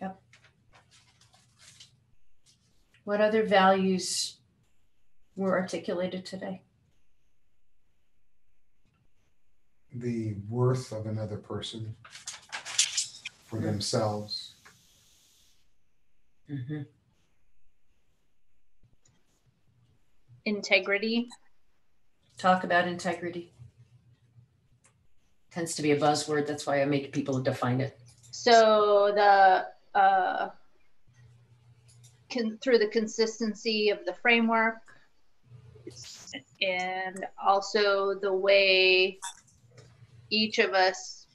Yep. What other values were articulated today? The worth of another person for themselves. Mm-hmm. Integrity. Talk about integrity. Tends to be a buzzword. That's why I make people define it. So the through the consistency of the framework, and also the way each of us,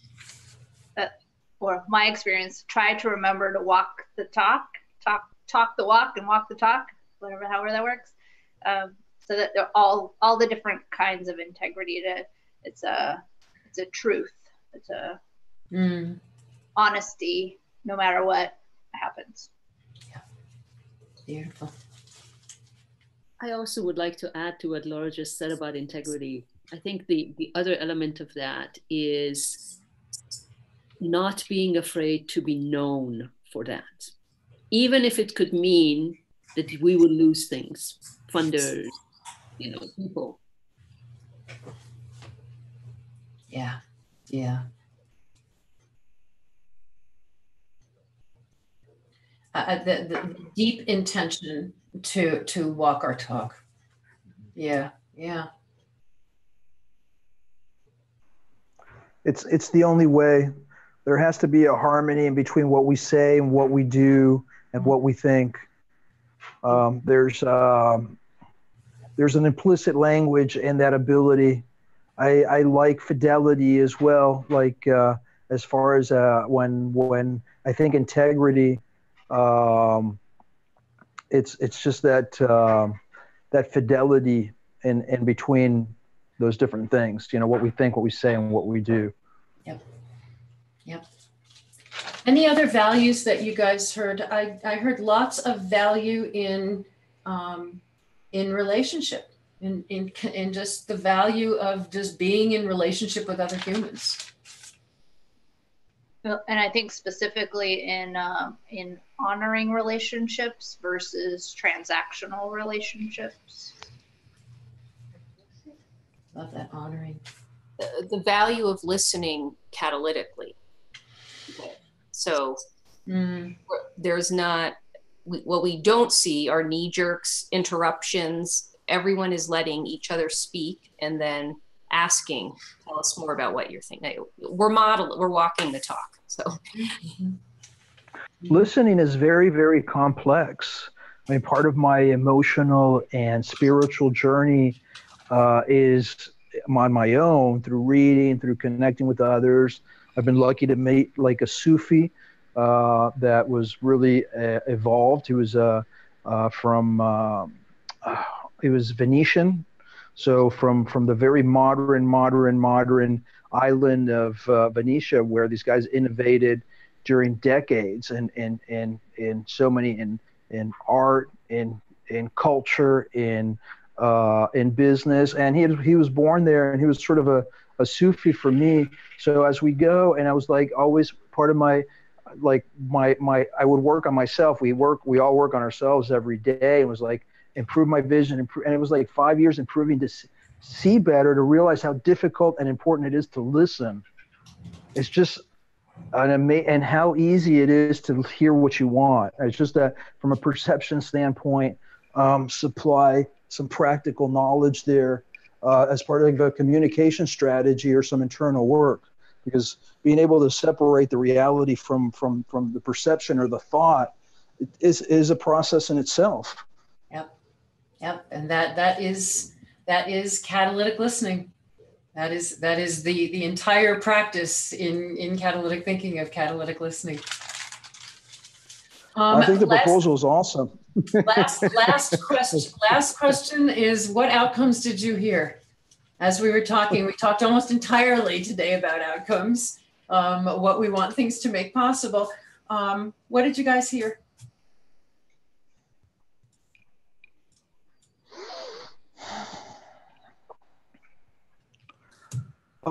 or my experience, try to remember to walk the talk the walk and walk the talk, however that works. So that they're all the different kinds of integrity. It's a truth. It's a honesty, no matter what happens. Yeah, beautiful. I also would like to add to what Laura just said about integrity. I think the other element of that is not being afraid to be known for that, even if it could mean that we would lose things, funders, people. Yeah. Yeah. The deep intention to walk our talk. Yeah. Yeah. It's the only way. There has to be a harmony in between what we say and what we do and what we think. There's an implicit language in that ability. I like fidelity as well. Like as far as when I think integrity, it's just that that fidelity in between those different things. You know, what we think, what we say, and what we do. Yep. Yep. Any other values that you guys heard? I heard lots of value in relationship, in just the value of just being in relationship with other humans. Well, and I think specifically in honoring relationships versus transactional relationships. Love that, honoring. The value of listening catalytically. So there's not, what we don't see are knee jerks, interruptions. Everyone is letting each other speak and then asking, tell us more about what you're thinking. We're walking the talk. So listening is very, very complex. I mean, part of my emotional and spiritual journey is on my own through reading, through connecting with others. I've been lucky to meet like a Sufi that was really evolved. He was he was Venetian. So from the very modern island of Venetia, where these guys innovated during decades in so many in art, in culture, in business, and he was born there, and he was sort of a Sufi for me. So as we go, and I was like always part of my I would work on myself. We all work on ourselves every day. It was like improve my vision, and it was like 5 years improving to see better, to realize how difficult and important it is to listen. It's just and how easy it is to hear what you want. It's just that from a perception standpoint, supply some practical knowledge there as part of a communication strategy or some internal work, because being able to separate the reality from the perception or the thought is a process in itself. Yep, and that is catalytic listening. That is the entire practice in catalytic thinking of catalytic listening. I think the proposal is awesome. Last question is, what outcomes did you hear? As we were talking, we talked almost entirely today about outcomes, what we want things to make possible. What did you guys hear?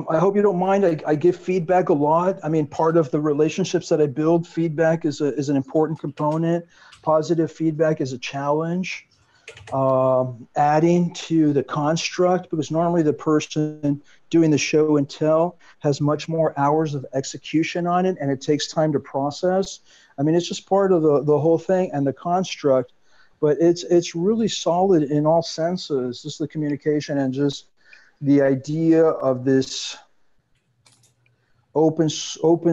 I hope you don't mind. I give feedback a lot. I mean, part of the relationships that I build, feedback is an important component. Positive feedback is a challenge. Adding to the construct, because normally the person doing the show and tell has much more hours of execution on it, and it takes time to process. I mean, it's just part of the whole thing and the construct, but it's really solid in all senses, just the communication and just the idea of this open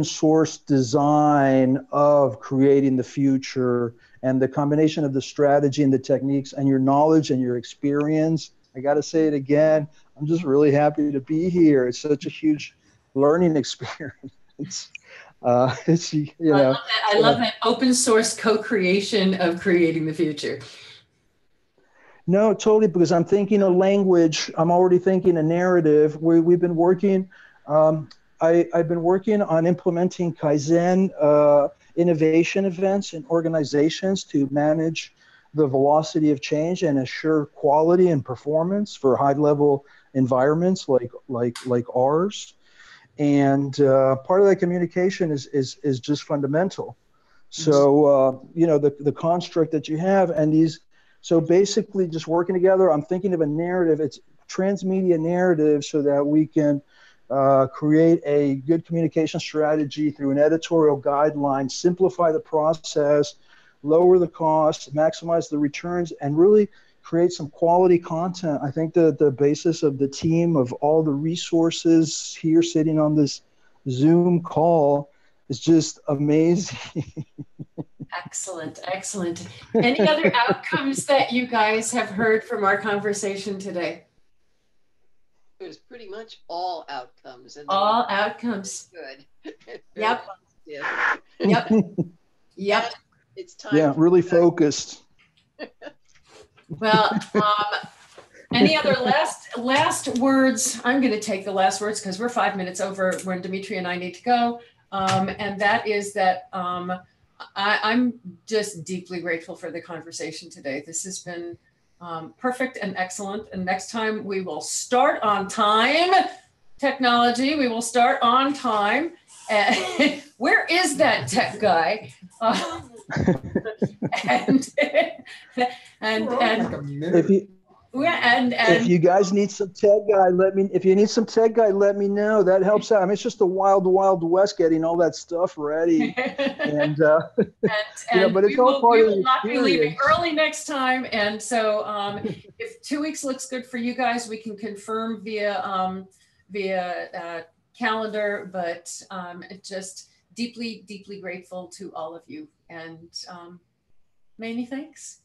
source design of creating the future, and the combination of the strategy and the techniques and your knowledge and your experience. I got to say it again. I'm just really happy to be here. It's such a huge learning experience. I love that open source co-creation of creating the future. No, totally, because I'm thinking a language. I'm already thinking a narrative. We've been working. I've been working on implementing Kaizen innovation events in organizations to manage the velocity of change and assure quality and performance for high-level environments like ours. And part of that communication is just fundamental. So the construct that you have and these. So basically just working together, I'm thinking of a narrative. It's transmedia narrative so that we can create a good communication strategy through an editorial guideline, simplify the process, lower the cost, maximize the returns, and really create some quality content. I think the basis of the team, of all the resources here sitting on this Zoom call, is just amazing. Excellent, excellent. Any other outcomes that you guys have heard from our conversation today? It was pretty much all outcomes. And they All were outcomes. good. Very Yep. positive. Yep. Yep. It's time. Yeah, for really that. focused. Well, any other last words? I'm going to take the last words because we're 5 minutes over when Dimitri and I need to go. And that is that I'm just deeply grateful for the conversation today. This has been perfect and excellent. And next time we will start on time. Technology, we will start on time. Where is that tech guy? And Like a minute. If you if you guys need some tech guy, if you need some tech guy, let me know. That helps out. I mean, it's just the wild west getting all that stuff ready. And you know, but it's all part we of will the not be leaving experience. early next time. And so if 2 weeks looks good for you guys, we can confirm via calendar, but just deeply, deeply grateful to all of you. And many thanks.